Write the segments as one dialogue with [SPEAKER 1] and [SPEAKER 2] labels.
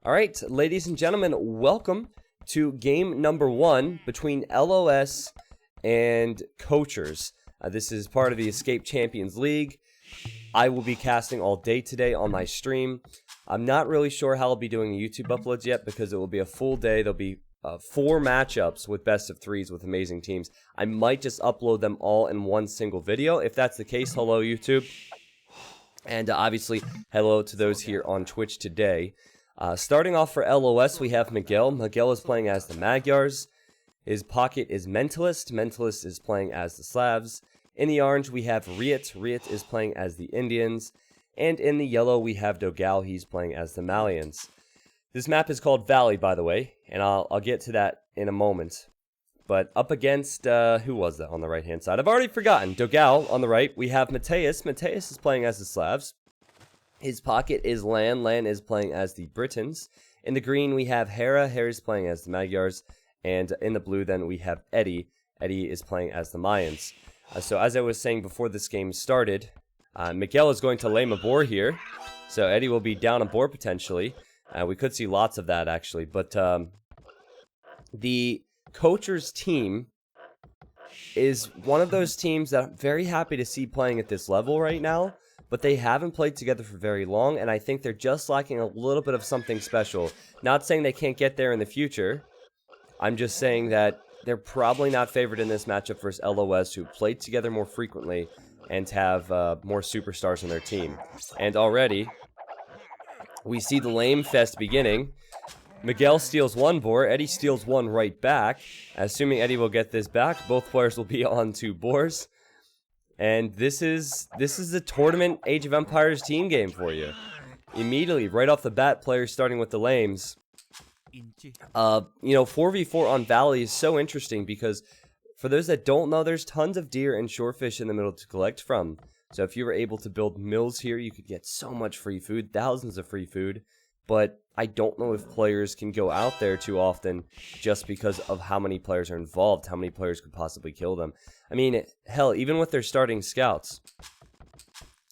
[SPEAKER 1] All right, ladies and gentlemen, welcome to game number 1 between LoS and Coachers. This is part of the Escape Champions League. I will be casting all day today on my stream. I'm not really sure how I'll be doing the YouTube uploads yet because it will be a full day. There'll be 4 matchups with best of 3s with amazing teams. I might just upload them all in one single video. If that's the case, hello YouTube. And obviously, hello to those here on Twitch today. Starting off for LoS, we have Miguel. Miguel is playing as the Magyars. His pocket is Mentalist. Mentalist is playing as the Slavs. In the orange, we have Riet. Riet is playing as the Indians. And in the yellow, we have Dogal. He's playing as the Malians. This map is called Valley, by the way, and I'll get to that in a moment. But up against, who was that on the right-hand side? I've already forgotten. Dogal on the right. We have Mateus. Mateus is playing as the Slavs. His pocket is Lan. Lan is playing as the Britons. In the green, we have Hera. Hera's playing as the Magyars. And in the blue, then, we have Eddie. Eddie is playing as the Mayans. So as I was saying before this game started, Miguel is going to lame a boar here. So Eddie will be down a boar potentially. We could see lots of that, actually. But the Coachers team is one of those teams that I'm very happy to see playing at this level right now. But they haven't played together for very long, and I think they're just lacking a little bit of something special. Not saying they can't get there in the future. I'm just saying that they're probably not favored in this matchup versus LoS, who played together more frequently and have more superstars on their team. And already, we see the lame fest beginning. Miguel steals 1 boar, Eddie steals 1 right back. Assuming Eddie will get this back, both players will be on 2 boars. And this is the tournament Age of Empires team game for you. Immediately, right off the bat, players starting with the lames. You know, 4v4 on Valley is so interesting because for those that don't know, there's tons of deer and shorefish in the middle to collect from. So if you were able to build mills here, you could get so much free food, thousands of free food. But I don't know if players can go out there too often just because of how many players are involved, how many players could possibly kill them. I mean, hell, even with their starting scouts,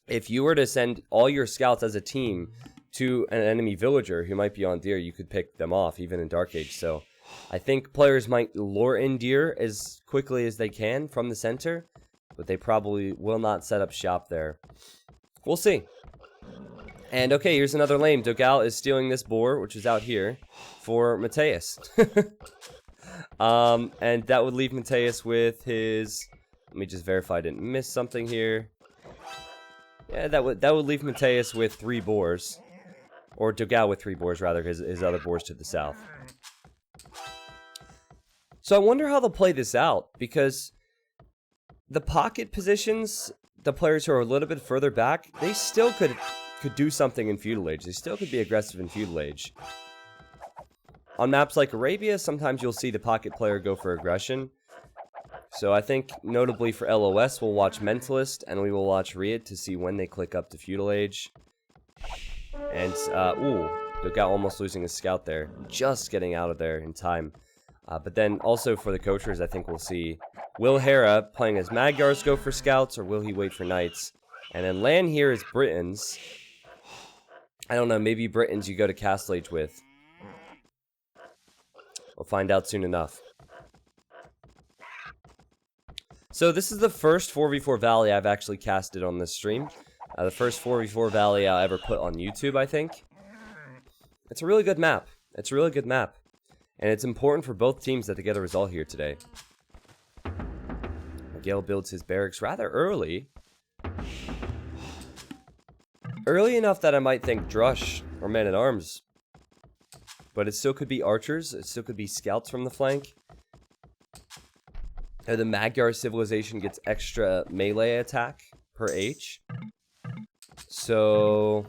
[SPEAKER 1] if you were to send all your scouts as a team to an enemy villager who might be on deer, you could pick them off, even in Dark Age. So I think players might lure in deer as quickly as they can from the center, but they probably will not set up shop there. We'll see. And okay, here's another lame. Dogal is stealing this boar, which is out here, for Mateus. And that would leave Mateus with his... Let me just verify I didn't miss something here. Yeah, that would leave Mateus with 3 boars. Or Dogal with 3 boars, rather, his other boars to the south. So I wonder how they'll play this out, because the pocket positions, the players who are a little bit further back, they still could do something in Feudal Age. They still could be aggressive in Feudal Age. On maps like Arabia, sometimes you'll see the pocket player go for aggression. So I think, notably for LoS, we'll watch Mentalist, and we will watch Riot to see when they click up to Feudal Age. And, ooh, Dogal almost losing his scout there. Just getting out of there in time. But then, also for the Coachers, I think we'll see, will Hera, playing as Magyars, go for scouts, or will he wait for knights? And then Lan here is Britons. I don't know, maybe Britons you go to Castle Age with. We'll find out soon enough. So this is the first 4v4 Valley I've actually casted on this stream. The first 4v4 Valley I'll ever put on YouTube, I think. It's a really good map. It's a really good map. And it's important for both teams that they get a result here today. Miguel builds his barracks rather early. Early enough that I might think Drush or Man-at-Arms. But it still could be archers. It still could be scouts from the flank. The Magyar civilization gets extra melee attack per H. So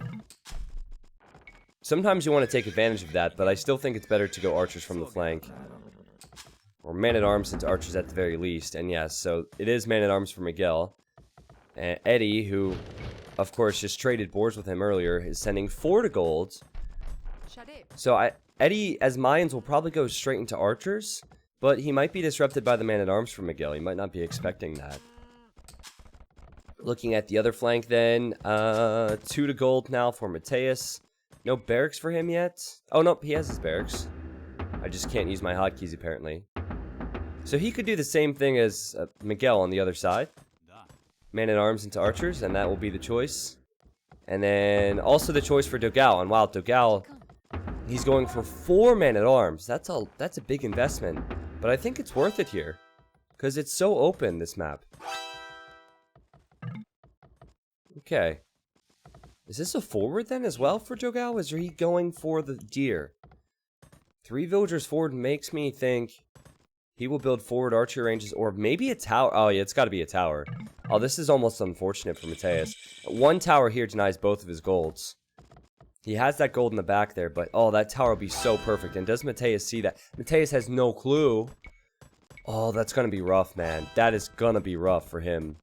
[SPEAKER 1] sometimes you want to take advantage of that, but I still think it's better to go archers from the flank. Or Man-at-Arms into archers at the very least. And yes, so it is Man-at-Arms for Miguel. And Eddie, who, of course, just traded boars with him earlier, is sending 4 to gold. So Eddie, as Mayans, will probably go straight into archers. But he might be disrupted by the Man-at-Arms for Miguel. He might not be expecting that. Looking at the other flank then, 2 to gold now for Mateus. No barracks for him yet. Oh, nope, he has his barracks. I just can't use my hotkeys, apparently. So he could do the same thing as Miguel on the other side. Man-at-arms into archers, and that will be the choice. And then also the choice for Dogao. And wow, Dogao, he's going for 4 man-at-arms. That's a big investment. But I think it's worth it here. Because it's so open, this map. Okay. Is this a forward then as well for Dogao? Is he going for the deer? 3 villagers forward makes me think he will build forward archer ranges, or maybe a tower. Oh yeah, it's got to be a tower. Oh, this is almost unfortunate for Mateus. 1 tower here denies both of his golds. He has that gold in the back there, but oh, that tower will be so perfect. And does Mateus see that? Mateus has no clue. Oh, that's going to be rough, man. That is going to be rough for him.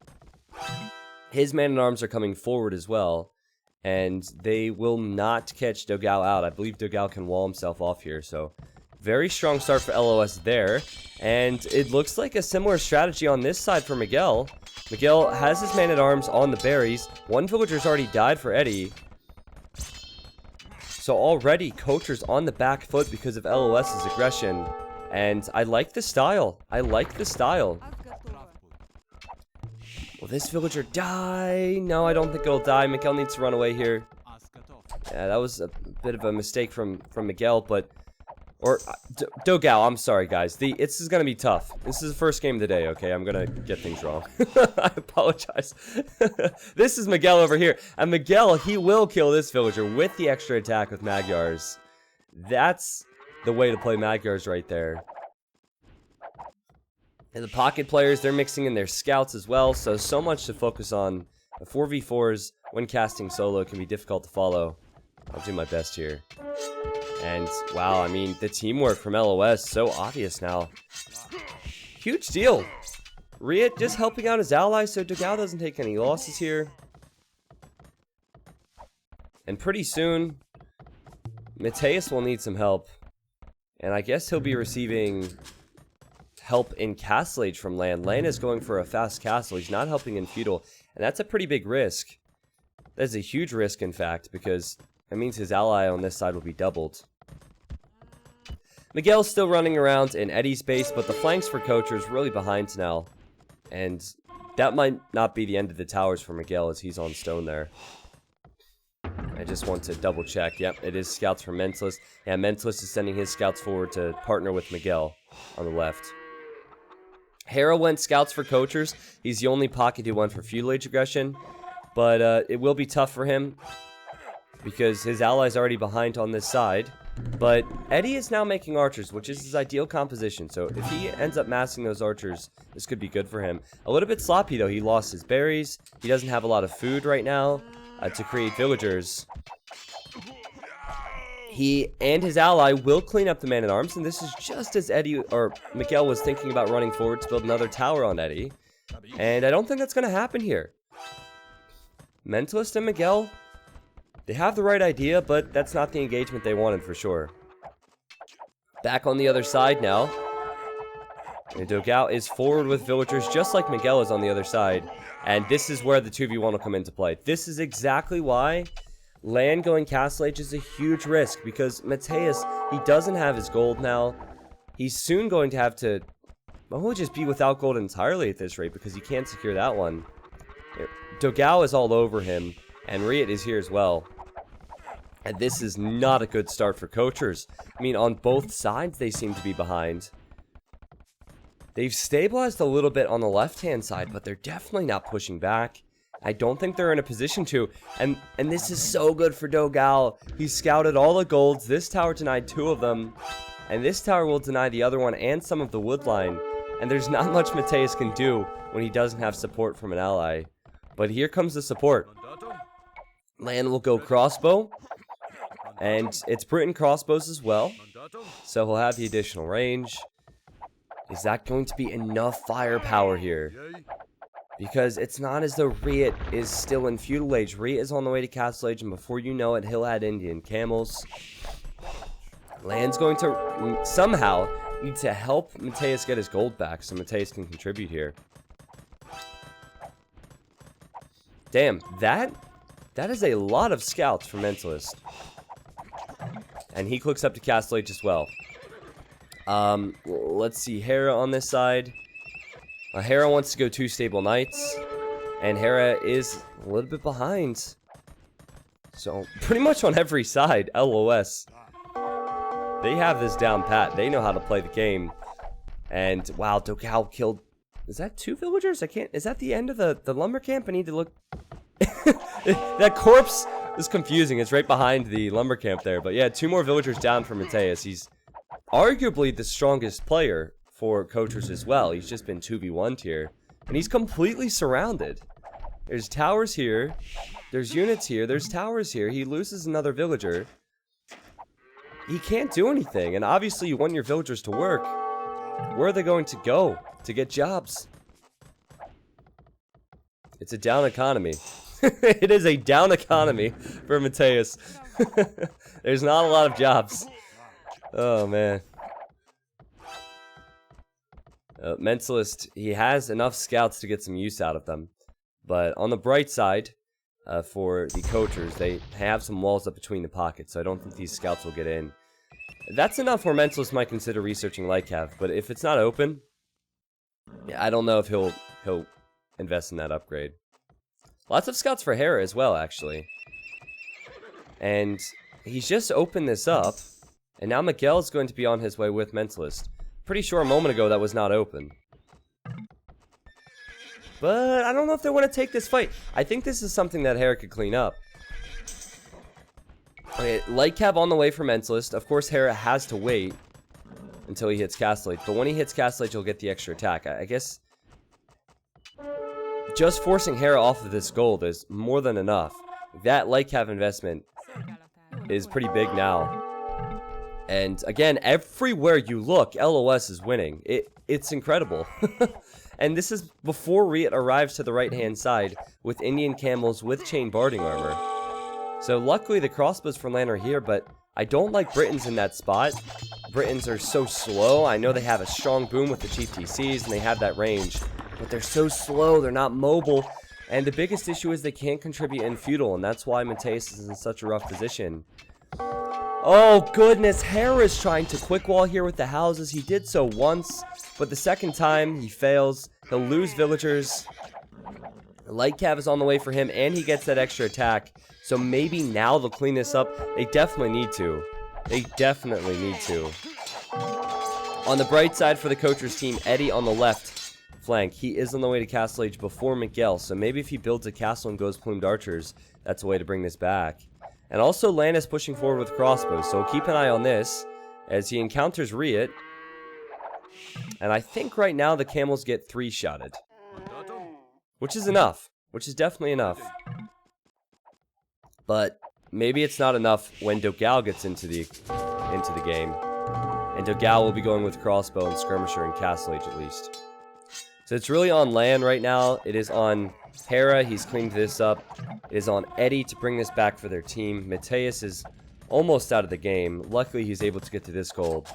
[SPEAKER 1] His man-at-arms are coming forward as well. And they will not catch Dogao out. I believe Dogao can wall himself off here. So, very strong start for LoS there. And it looks like a similar strategy on this side for Miguel. Miguel has his man-at-arms on the berries. 1 villager's already died for Eddie. So already, Coacher's on the back foot because of LoS's aggression. And I like the style. I like the style. Will this villager die? No, I don't think it'll die. Miguel needs to run away here. Yeah, that was a bit of a mistake from Miguel, but... Or, Dogao, I'm sorry, guys. This is gonna be tough. This is the first game of the day, okay? I'm gonna get things wrong. I apologize. This is Miguel over here. And Miguel, he will kill this villager with the extra attack with Magyars. That's the way to play Magyars right there. And the pocket players, they're mixing in their scouts as well, so much to focus on. The 4v4s, when casting solo, can be difficult to follow. I'll do my best here. And, wow, I mean, the teamwork from LoS, so obvious now. Huge deal. Riot just helping out his allies so Dogao doesn't take any losses here. And pretty soon, Mateus will need some help. And I guess he'll be receiving help in Castle Age from Lan. Lan is going for a fast castle. He's not helping in feudal. And that's a pretty big risk. That's a huge risk, in fact, because that means his ally on this side will be doubled. Miguel's still running around in Eddie's base, but the flanks for Coacher's really behind now. And that might not be the end of the towers for Miguel as he's on stone there. I just want to double check. Yep, it is scouts for Mentalist. Yeah, Mentalist is sending his scouts forward to partner with Miguel on the left. Hera went scouts for Coachers. He's the only pocket who went for feudal age aggression. But it will be tough for him because his ally's already behind on this side. But Eddie is now making archers, which is his ideal composition. So if he ends up massing those archers, this could be good for him. A little bit sloppy, though. He lost his berries. He doesn't have a lot of food right now to create villagers. He and his ally will clean up the man-at-arms, and this is just as Eddie, or Miguel, was thinking about running forward to build another tower on Eddie. And I don't think that's going to happen here. Mentalist and Miguel, they have the right idea, but that's not the engagement they wanted for sure. Back on the other side now. And Dogao is forward with villagers just like Miguel is on the other side. And this is where the 2v1 will come into play. This is exactly why Lan going Castle Age is a huge risk, because Mateus, he doesn't have his gold now. He's soon going to have to, well, just be without gold entirely at this rate because he can't secure that one. Dogao is all over him, and Riot is here as well. And this is not a good start for Coachers. I mean, on both sides they seem to be behind. They've stabilized a little bit on the left-hand side, but they're definitely not pushing back. I don't think they're in a position to. And this is so good for Dogao. He scouted all the golds. This tower denied 2 of them. And this tower will deny the other one and some of the wood line. And there's not much Mateus can do when he doesn't have support from an ally. But here comes the support. Lan will go crossbow. And it's Britain crossbows as well. So he'll have the additional range. Is that going to be enough firepower here? Because it's not as though Riot is still in feudal age. Riot is on the way to Castle Age, and before you know it, he'll add Indian camels. Lan's going to somehow need to help Mateus get his gold back so Mateus can contribute here. Damn, that is a lot of scouts for Mentalist. And he clicks up to Castle H as well. Let's see. Hera on this side. Hera wants to go 2 stable knights. And Hera is a little bit behind. So, pretty much on every side, LoS. They have this down pat. They know how to play the game. And, wow, Dokal killed... Is that 2 villagers? I can't... Is that the end of the lumber camp? I need to look... That corpse is confusing. It's right behind the lumber camp there. But yeah, 2 more villagers down for Mateus. He's arguably the strongest player for coachers as well. He's just been 2v1'd here. And he's completely surrounded. There's towers here. There's units here. There's towers here. He loses another villager. He can't do anything. And obviously you want your villagers to work. Where are they going to go to get jobs? It's a down economy. It is a down economy for Mateus. There's not a lot of jobs. Oh, man. Mentalist, he has enough scouts to get some use out of them. But on the bright side, for the coachers, they have some walls up between the pockets, so I don't think these scouts will get in. That's enough where Mentalist might consider researching Lightcav, but if it's not open, yeah, I don't know if he'll invest in that upgrade. Lots of scouts for Hera as well, actually. And he's just opened this up, and now Miguel's going to be on his way with Mentalist. Pretty sure a moment ago that was not open. But I don't know if they want to take this fight. I think this is something that Hera could clean up. Okay, Lightcav on the way for Mentalist. Of course, Hera has to wait until he hits Castle Age. But when he hits Castle Age, he'll get the extra attack. I guess just forcing Hera off of this gold is more than enough. That Lightcav investment is pretty big now. And again, everywhere you look, LoS is winning. It's incredible. And this is before Riot arrives to the right-hand side with Indian camels with chain barding armor. So luckily the crossbows for LAN are here, but I don't like Britons in that spot. Britons are so slow. I know they have a strong boom with the Chief TCs and they have that range, but they're so slow, they're not mobile. And the biggest issue is they can't contribute in feudal, and that's why Mateus is in such a rough position. Oh goodness, Hera's trying to quick wall here with the houses. He did so once, but the second time he fails. He'll lose villagers. Lightcav is on the way for him, and he gets that extra attack. So maybe now they'll clean this up. They definitely need to. They definitely need to. On the bright side for the coachers team, Eddie on the left flank. He is on the way to Castle Age before Miguel. So maybe if he builds a castle and goes plumed archers, that's a way to bring this back. And also Lan is pushing forward with crossbows. So keep an eye on this as he encounters Riot. And I think right now the camels get 3-shotted. Which is enough. Which is definitely enough. But maybe it's not enough when Dokal gets into the game. And Dokal will be going with crossbow and skirmisher and Castle Age at least. So it's really on Lan right now. It is on Hera. He's cleaned this up. It is on Eddie to bring this back for their team. Mateus is almost out of the game. Luckily he's able to get to this gold.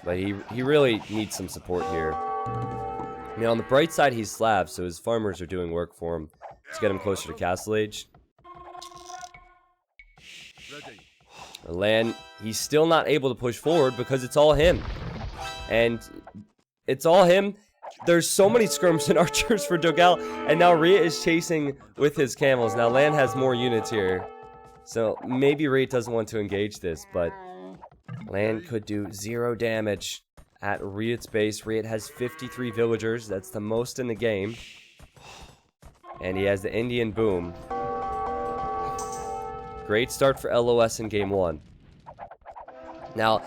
[SPEAKER 1] But he really needs some support here. I mean, on the bright side he's Slav, so his farmers are doing work for him to get him closer to Castle Age. Lan, he's still not able to push forward because it's all him. And it's all him. There's so many skirms and archers for Dokal, and now Riot is chasing with his camels. Now Lan has more units here, so maybe Riot doesn't want to engage this, but Lan could do 0 damage at Riot's base. Riot has 53 villagers. That's the most in the game. And he has the Indian boom. Great start for LoS in game 1. Now,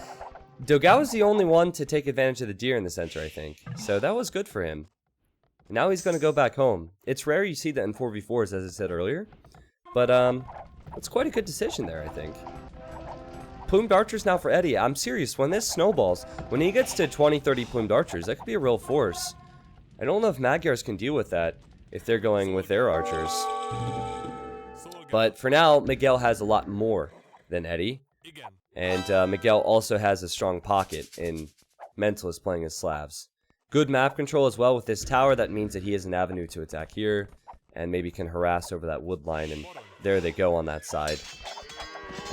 [SPEAKER 1] Dokal was the only one to take advantage of the deer in the center, I think. So that was good for him. Now he's going to go back home. It's rare you see that in 4v4s, as I said earlier. But, it's quite a good decision there, I think. Plumed archers now for Eddie. I'm serious, when this snowballs, when he gets to 20-30 plumed archers, that could be a real force. I don't know if Magyars can deal with that if they're going with their archers. But for now, Miguel has a lot more than Eddie. And Miguel also has a strong pocket in Mentalist playing as Slavs. Good map control as well with this tower. That means that he has an avenue to attack here. And maybe can harass over that wood line. And there they go on that side.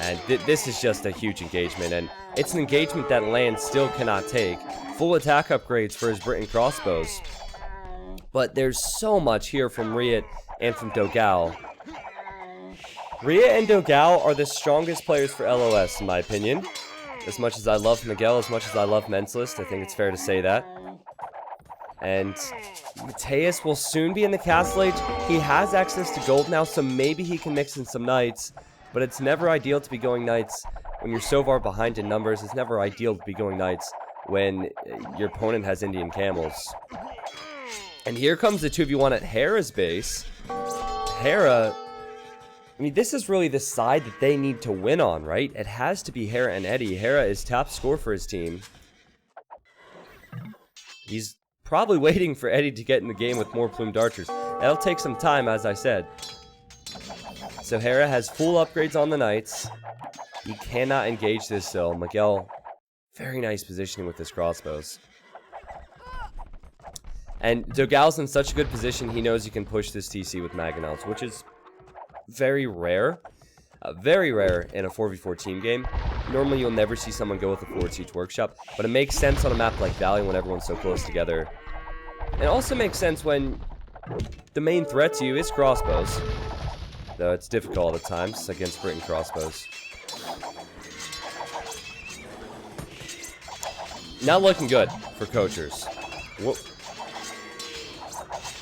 [SPEAKER 1] And this is just a huge engagement, and it's an engagement that Land still cannot take. Full attack upgrades for his Britain crossbows. But there's so much here from Riot and from Dogal. Riot and Dogal are the strongest players for LoS, in my opinion. As much as I love Miguel, as much as I love Mentalist, I think it's fair to say that. And Mateus will soon be in the Castle Age. He has access to gold now, so maybe he can mix in some Knights. But it's never ideal to be going Knights when you're so far behind in numbers. It's never ideal to be going Knights when your opponent has Indian Camels. And here comes the 2v1 at Hera's base. Hera, I mean, this is really the side that they need to win on, right? It has to be Hera and Eddie. Hera is top score for his team. He's probably waiting for Eddie to get in the game with more plumed archers. That'll take some time, as I said. So Hera has full upgrades on the Knights. He cannot engage this still. Miguel, very nice positioning with his crossbows. And Dogal's in such a good position, he knows he can push this TC with Mangonels, which is very rare. Very rare in a 4v4 team game. Normally you'll never see someone go with a forward siege workshop, but it makes sense on a map like Valley when everyone's so close together. It also makes sense when the main threat to you is crossbows. Though it's difficult at times against Britain crossbows. Not looking good for Coachers.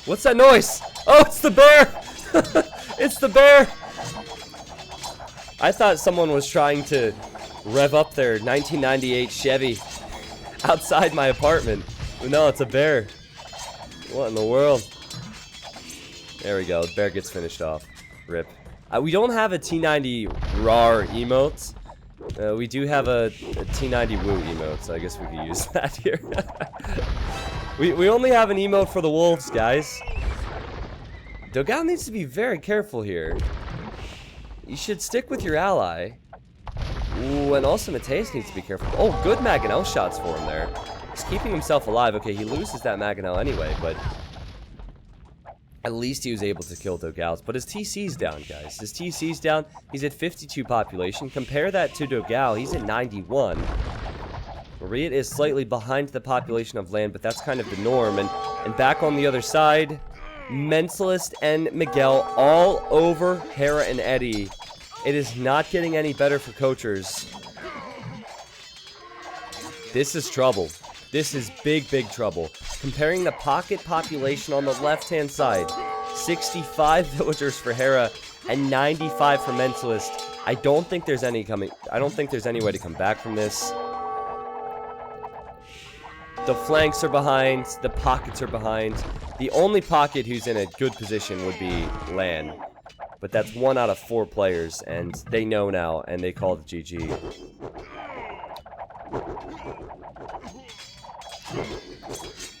[SPEAKER 1] What's that noise? Oh, it's the bear! It's the bear! I thought someone was trying to rev up their 1998 Chevy outside my apartment. But no, it's a bear. What in the world? There we go. The bear gets finished off. Rip. We don't have a T90 RAR emote. We do have a T90 Woo emote, so I guess we could use that here. we only have an emote for the wolves, guys. Dogal needs to be very careful here. You should stick with your ally. Ooh, and also Mateus needs to be careful. Oh, good Mangonel shots for him there. He's keeping himself alive. Okay, he loses that Mangonel anyway, but at least he was able to kill Dogal's. But his TC's down, guys. His TC's down. He's at 52 population. Compare that to Dogal. He's at 91. Riot is slightly behind the population of Land, but that's kind of the norm. And back on the other side, Mentalist and Miguel all over Hera and Eddie. It is not getting any better for Coachers. This is trouble. This is big, big trouble. Comparing the pocket population on the left-hand side, 65 villagers for Hera and 95 for Mentalist. I don't think there's any way to come back from this. The flanks are behind, the pockets are behind. The only pocket who's in a good position would be Lan. But that's 1 out of 4 players, and they know now, and they call it GG.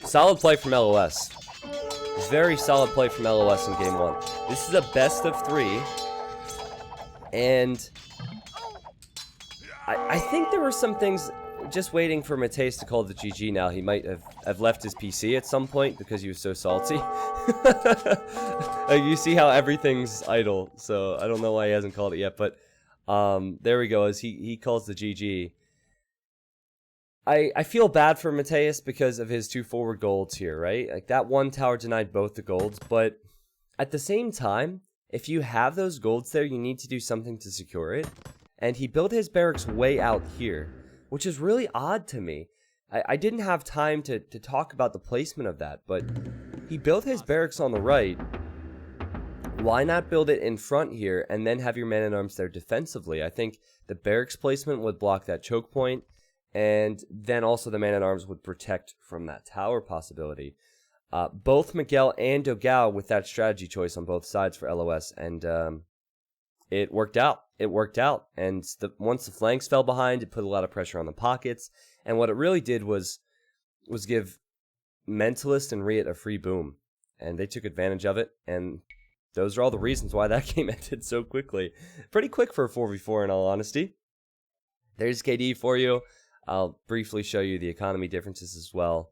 [SPEAKER 1] Solid play from LoS. Very solid play from LoS in game 1. This is a best of 3. And I think there were some things just waiting for Mateus to call the GG now. He might have left his PC at some point because he was so salty. Like, you see how everything's idle, so I don't know why he hasn't called it yet, but there we go, as he calls the GG. I feel bad for Mateus because of his 2 forward golds here, right? Like, that 1 tower denied both the golds, but at the same time, if you have those golds there, you need to do something to secure it. And he built his barracks way out here, which is really odd to me. I didn't have time to talk about the placement of that, but he built his barracks on the right. Why not build it in front here and then have your man-at-arms there defensively? I think the barracks placement would block that choke point, and then also the man-at-arms would protect from that tower possibility. Both Miguel and Dogal with that strategy choice on both sides for LoS, and it worked out. It worked out, and once the flanks fell behind, it put a lot of pressure on the pockets, and what it really did was give Mentalist and Riot a free boom, and they took advantage of it, and those are all the reasons why that game ended so quickly. Pretty quick for a 4v4 in all honesty. There's KD for you. I'll briefly show you the economy differences as well.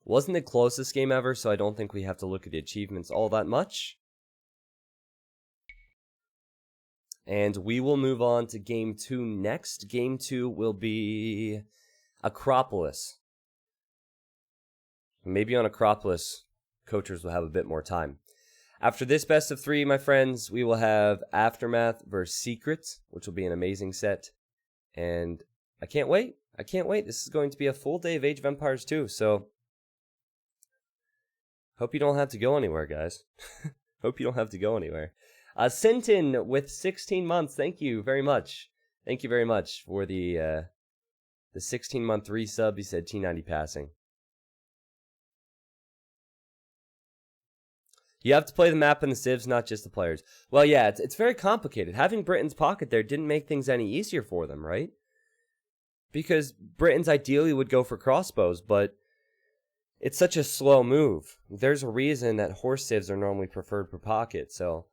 [SPEAKER 1] Wasn't the closest game ever, so I don't think we have to look at the achievements all that much. And we will move on to game 2 next. Game 2 will be Acropolis. Maybe on Acropolis, coachers will have a bit more time. After this best of 3, my friends, we will have Aftermath versus Secret, which will be an amazing set. And I can't wait. I can't wait. This is going to be a full day of Age of Empires 2, so hope you don't have to go anywhere, guys. Hope you don't have to go anywhere. Sinton with 16 months. Thank you very much. Thank you very much for the 16-month resub. He said T90 passing. You have to play the map and the civs, not just the players. Well, yeah, it's very complicated. Having Britain's pocket there didn't make things any easier for them, right? Because Britons ideally would go for crossbows, but it's such a slow move. There's a reason that horse civs are normally preferred per pocket, so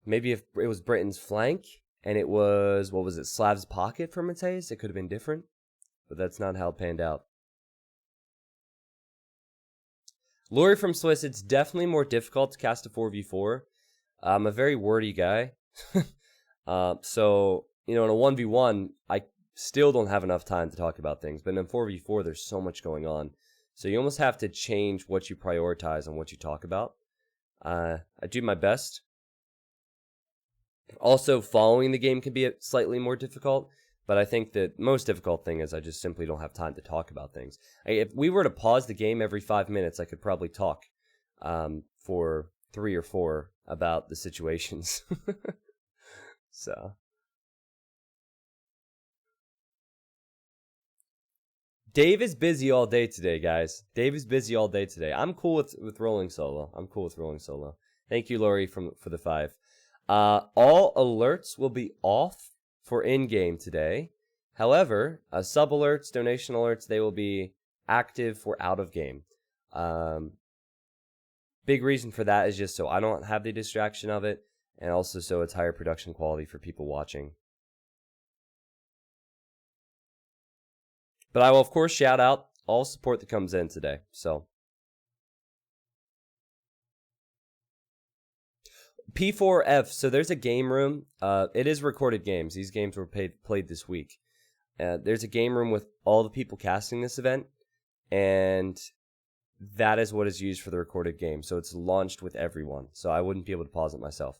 [SPEAKER 1] maybe if it was Britain's flank and it was, what was it, Slav's pocket for Mateus, it could have been different, but that's not how it panned out. Laurie from Swiss, it's definitely more difficult to cast a 4v4. I'm a very wordy guy. So, you know, in a 1v1, I still don't have enough time to talk about things. But in a 4v4, there's so much going on. So you almost have to change what you prioritize and what you talk about. I do my best. Also, following the game can be slightly more difficult. But I think the most difficult thing is I just simply don't have time to talk about things. If we were to pause the game every 5 minutes, I could probably talk for 3 or 4 about the situations. So, Dave is busy all day today, guys. Dave is busy all day today. I'm cool with rolling solo. I'm cool with rolling solo. Thank you, Laurie, for the 5. All alerts will be off for in-game today. However, sub alerts, donation alerts, they will be active for out-of-game. Big reason for that is just so I don't have the distraction of it, and also so it's higher production quality for people watching. But I will, of course, shout out all support that comes in today. So, P4F, so there's a game room. It is recorded games. These games were played this week. There's a game room with all the people casting this event, and that is what is used for the recorded game. So it's launched with everyone. So I wouldn't be able to pause it myself.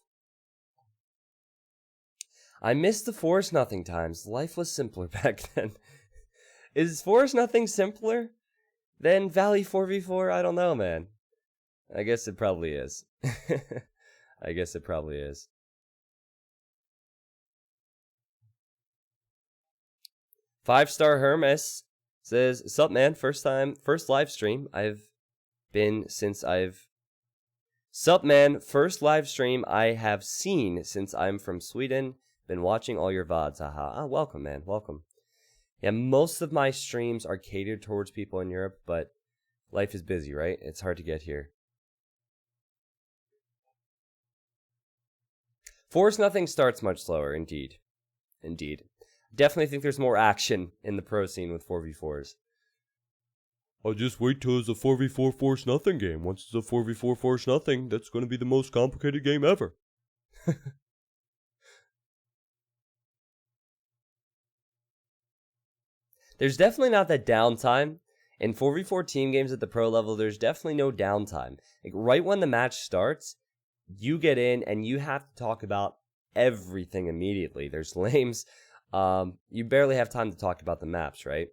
[SPEAKER 1] I miss the Forest Nothing times. Life was simpler back then. Is Forest Nothing simpler than Valley 4v4? I don't know, man. I guess it probably is. I guess it probably is. Five-star Hermes says, "Sup, man? First live stream I've been since I've... Sup, man? First live stream I have seen since I'm from Sweden. Been watching all your VODs. Haha. Ah, welcome, man. Welcome. Yeah, most of my streams are catered towards people in Europe, but life is busy, right? It's hard to get here. Force Nothing starts much slower, indeed. Indeed. Definitely think there's more action in the pro scene with 4v4s. I'll just wait till it's a 4v4 Force Nothing game. Once it's a 4v4 Force Nothing, that's going to be the most complicated game ever. There's definitely not that downtime. In 4v4 team games at the pro level, there's definitely no downtime. Like, right when the match starts, you get in and you have to talk about everything immediately. There's lames. You barely have time to talk about the maps, right?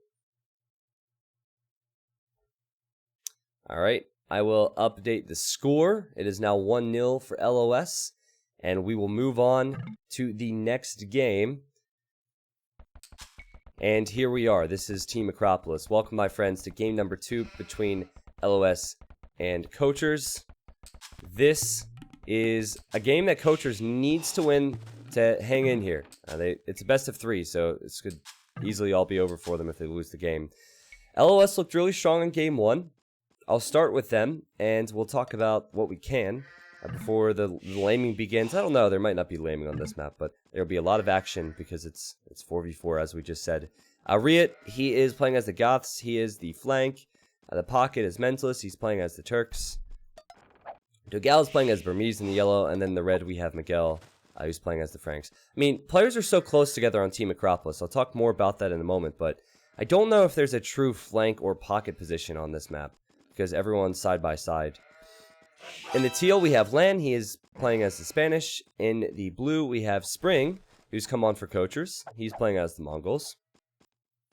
[SPEAKER 1] All right. I will update the score. It is now 1-0 for LoS. And we will move on to the next game. And here we are. This is Team Acropolis. Welcome, my friends, to game number 2 between LoS and Coachers. This is a game that Coachers needs to win to hang in here. It's a best of 3, so this could easily all be over for them if they lose the game. LoS looked really strong in game 1. I'll start with them, and we'll talk about what we can before the laming begins. I don't know, there might not be laming on this map, but there'll be a lot of action because it's 4v4, as we just said. Riot, he is playing as the Goths. He is the flank. The pocket is Mentalist. He's playing as the Turks. Dogal is playing as Burmese in the yellow, and then the red we have Miguel Who's playing as the Franks. I mean, players are so close together on Team Acropolis. I'll talk more about that in a moment, but I don't know if there's a true flank or pocket position on this map, because everyone's side by side. In the teal, we have Lan. He is playing as the Spanish. In the blue, we have Spring, who's come on for Coachers. He's playing as the Mongols.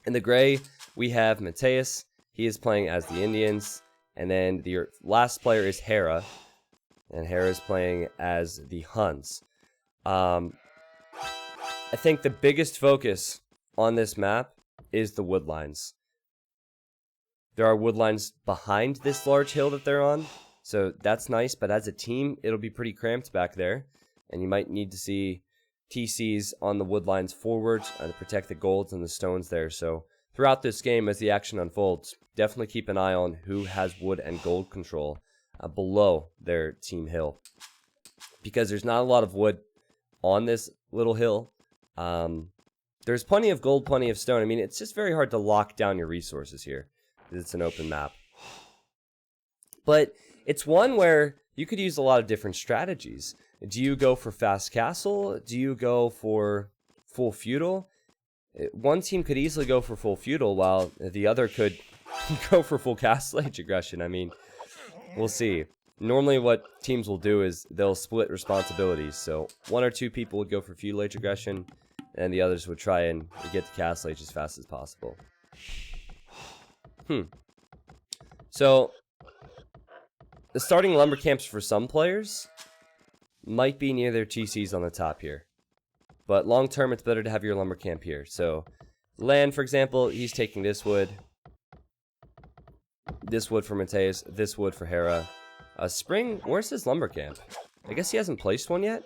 [SPEAKER 1] In the gray, we have Mateus. He is playing as the Indians. And then the last player is Hera. And Hera is playing as the Huns. I think the biggest focus on this map is the woodlines. There are woodlines behind this large hill that they're on. So that's nice, but as a team, it'll be pretty cramped back there. And you might need to see TCs on the woodlines forward to protect the golds and the stones there. So throughout this game, as the action unfolds, definitely keep an eye on who has wood and gold control below their team hill. Because there's not a lot of wood on this little hill. There's plenty of gold, plenty of stone. I mean, it's just very hard to lock down your resources here, because it's an open map. But it's one where you could use a lot of different strategies. Do you go for fast castle? Do you go for full feudal? One team could easily go for full feudal, while the other could go for full castle age aggression. I mean, we'll see. Normally what teams will do is they'll split responsibilities. So 1 or 2 people would go for feudal age aggression, and the others would try and get to castle age as fast as possible. So the starting lumber camps for some players might be near their TCs on the top here. But long term, it's better to have your lumber camp here. So Lan, for example, he's taking this wood for Mateus, this wood for Hera. Spring, where's his lumber camp? I guess he hasn't placed one yet?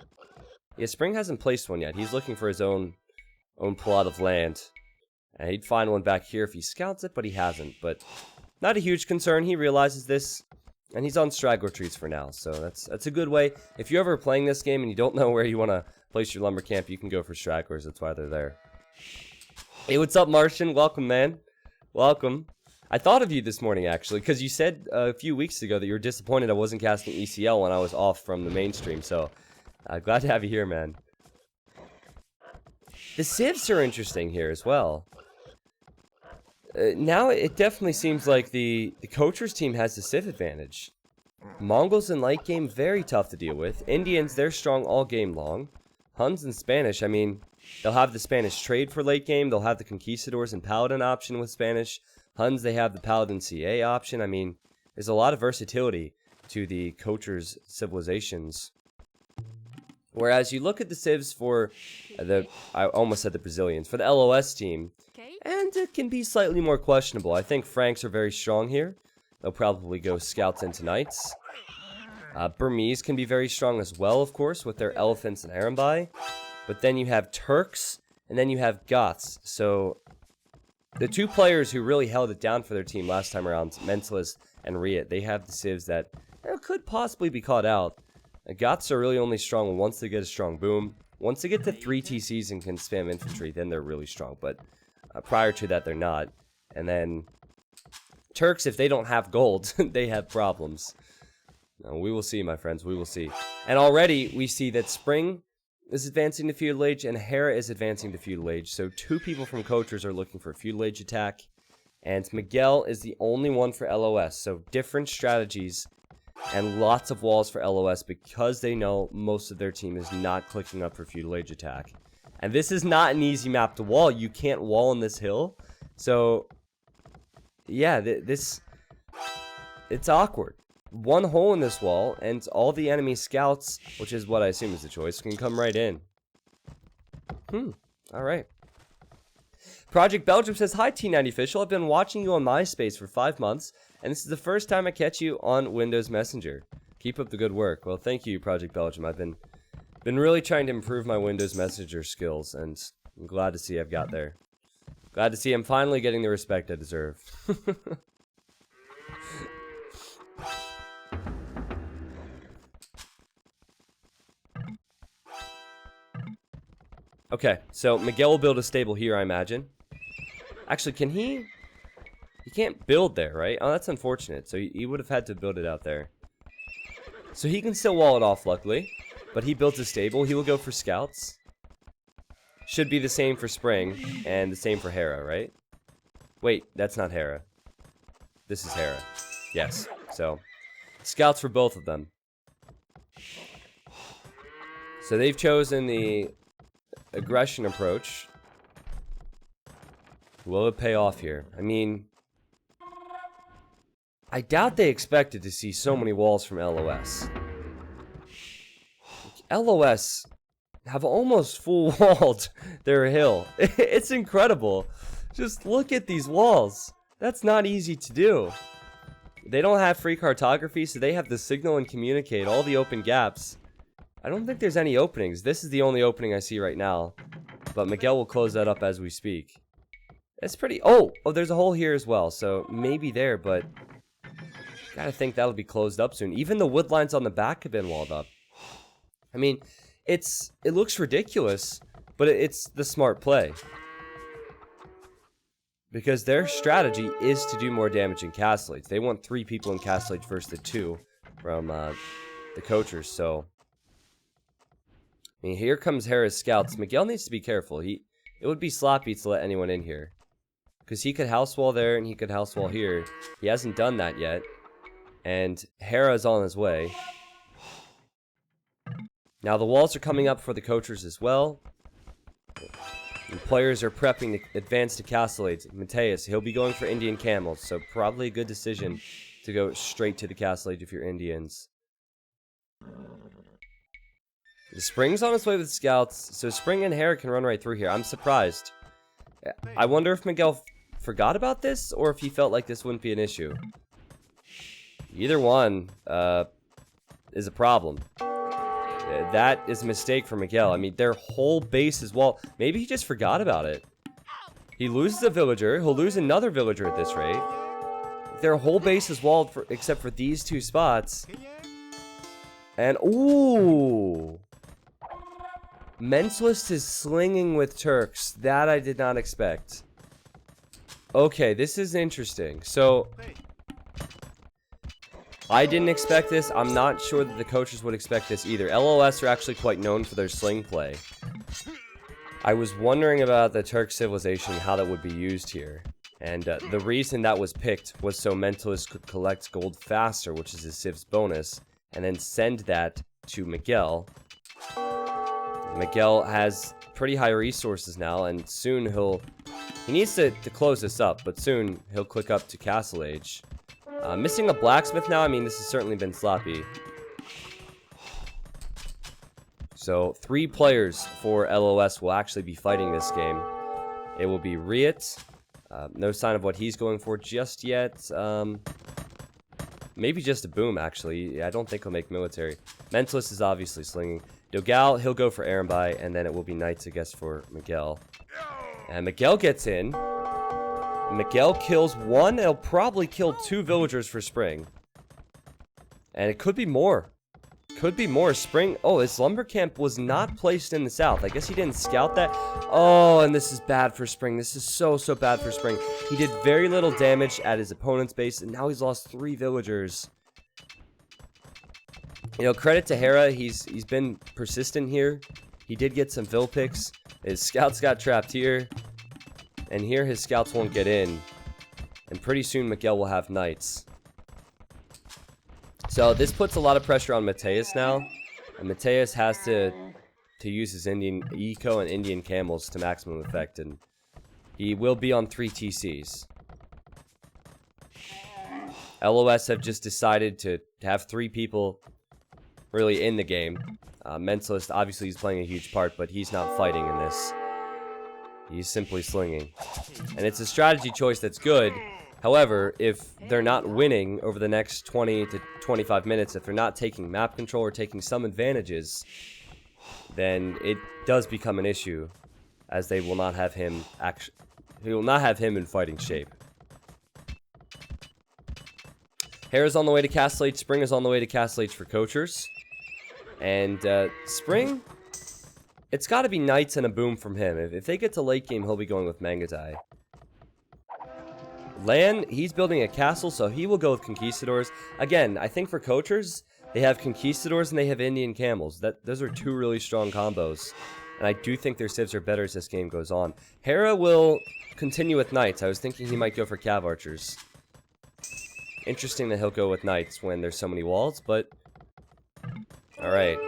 [SPEAKER 1] Yeah, Spring hasn't placed one yet. He's looking for his own plot of land. And he'd find one back here if he scouts it, but he hasn't. But not a huge concern. He realizes this. And he's on straggler trees for now, so that's a good way. If you're ever playing this game and you don't know where you want to place your lumber camp, you can go for stragglers. That's why they're there. Hey, what's up, Martian? Welcome, man. Welcome. I thought of you this morning, actually, because you said a few weeks ago that you were disappointed I wasn't casting ECL when I was off from the mainstream, so glad to have you here, man. The civs are interesting here as well. Now it definitely seems like the Coachers team has the civ advantage. Mongols in late game, very tough to deal with. Indians, they're strong all game long. Huns and Spanish, I mean, they'll have the Spanish trade for late game. They'll have the Conquistadors and Paladin option with Spanish. Huns, they have the Paladin CA option. I mean, there's a lot of versatility to the Coachers civilizations. Whereas you look at the civs for I almost said the Brazilians, for the LoS team, and it can be slightly more questionable. I think Franks are very strong here. They'll probably go scouts into knights. Burmese can be very strong as well, of course, with their elephants and Arambai. But then you have Turks, and then you have Goths. So the 2 players who really held it down for their team last time around, Mentalist and Riot, they have the civs that could possibly be caught out. Goths are really only strong once they get a strong boom. Once they get to 3 TCs and can spam infantry, then they're really strong. But prior to that, they're not. And then Turks, if they don't have gold, they have problems. We will see, my friends. We will see. And already we see that Spring is advancing to feudal age and Hera is advancing to feudal age. So 2 people from Coachers are looking for a feudal age attack. And Miguel is the only one for LoS. So different strategies and lots of walls for LoS because they know most of their team is not clicking up for feudal age attack. And this is not an easy map to wall. You can't wall on this hill. So, yeah, it's awkward. 1 hole in this wall, and all the enemy scouts, which is what I assume is the choice, can come right in. Alright. Project Belgium says, "Hi T90 Official, I've been watching you on MySpace for 5 months, and this is the first time I catch you on Windows Messenger. Keep up the good work." Well, thank you, Project Belgium. I've been really trying to improve my Windows Messenger skills, and I'm glad to see I've got there. Glad to see I'm finally getting the respect I deserve. Okay, so Miguel will build a stable here, I imagine. Actually, can he? He can't build there, right? Oh, that's unfortunate. So he would have had to build it out there. So he can still wall it off, luckily. but he built a stable. He will go for scouts. Should be the same for Spring, and the same for Hera, right? Wait, that's not Hera. This is Hera. Yes, so scouts for both of them. So they've chosen the aggression approach. Will it pay off here? I mean, I doubt they expected to see so many walls from LoS. LoS have almost full walled their hill. It's incredible. Just look at these walls. That's not easy to do. They don't have free cartography, so they have to signal and communicate all the open gaps. I don't think there's any openings. This is the only opening I see right now. But Miguel will close that up as we speak. It's pretty... Oh, there's a hole here as well. So maybe there, but... Gotta think that'll be closed up soon. Even the wood lines on the back have been walled up. I mean, it looks ridiculous, but it's the smart play. Because their strategy is to do more damage in Castle Age. They want 3 people in Castle Age versus the 2 from the coachers, so... I mean, here comes Hera's scouts. Miguel needs to be careful. It would be sloppy to let anyone in here. Because he could house wall there and he could house wall here. He hasn't done that yet. And Hera's on his way. Now the walls are coming up for the coachers as well. And players are prepping to advance to Castle Age. Mateus, he'll be going for Indian camels. So probably a good decision to go straight to the Castle Age if you're Indians. The Spring's on its way with scouts, so Spring and Hera can run right through here. I'm surprised. I wonder if Miguel forgot about this, or if he felt like this wouldn't be an issue. Either one is a problem. That is a mistake for Miguel. I mean, their whole base is walled. Maybe he just forgot about it. He loses a villager. He'll lose another villager at this rate. Their whole base is walled except for these 2 spots. And, ooh... Mentalist is slinging with Turks. That I did not expect. Okay, this is interesting. So, I didn't expect this. I'm not sure that the coaches would expect this either. LoS are actually quite known for their sling play. I was wondering about the Turk civilization, how that would be used here. And the reason that was picked was so Mentalist could collect gold faster, which is his civ's bonus, and then send that to Miguel. Miguel has pretty high resources now, and soon he needs to close this up, but soon he'll click up to Castle Age. Missing a blacksmith now, I mean, this has certainly been sloppy. So, 3 players for LoS will actually be fighting this game. It will be Riot. No sign of what he's going for just yet. Maybe just a boom, actually. I don't think he'll make military. Mentalist is obviously slinging. Dogal, he'll go for Arambai, and then it will be Knights, I guess, for Miguel. And Miguel gets in. Miguel kills 1. It'll probably kill 2 villagers for Spring. And it could be more. Could be more. Spring... Oh, his lumber camp was not placed in the south. I guess he didn't scout that. Oh, and this is bad for Spring. This is so bad for Spring. He did very little damage at his opponent's base, and now he's lost 3 villagers. You know, credit to Hera, he's been persistent here. He did get some vill picks. His scouts got trapped here. And here his scouts won't get in. And pretty soon Miguel will have knights. So this puts a lot of pressure on Mateus now. And Mateus has to use his Indian eco and Indian camels to maximum effect. And he will be on 3 TCs. LoS have just decided to have 3 people really in the game. Mentalist, obviously he's playing a huge part, but he's not fighting in this. He's simply slinging. And it's a strategy choice that's good. However, if they're not winning over the next 20 to 25 minutes, if they're not taking map control or taking some advantages, then it does become an issue, as they will not have him in fighting shape. Hera's on the way to Castle Age. Spring is on the way to Castle Age for coachers. And Spring, it's got to be Knights and a boom from him. If they get to late game, he'll be going with Mangatai. Lan, he's building a castle, so he will go with Conquistadors. Again, I think for coachers, They have Conquistadors and they have Indian Camels. Those are two really strong combos. And I do think their civs are better as this game goes on. Hera will continue with Knights. I was thinking he might go for Cav Archers. Interesting that he'll go with Knights when there's so many walls, but... Alright.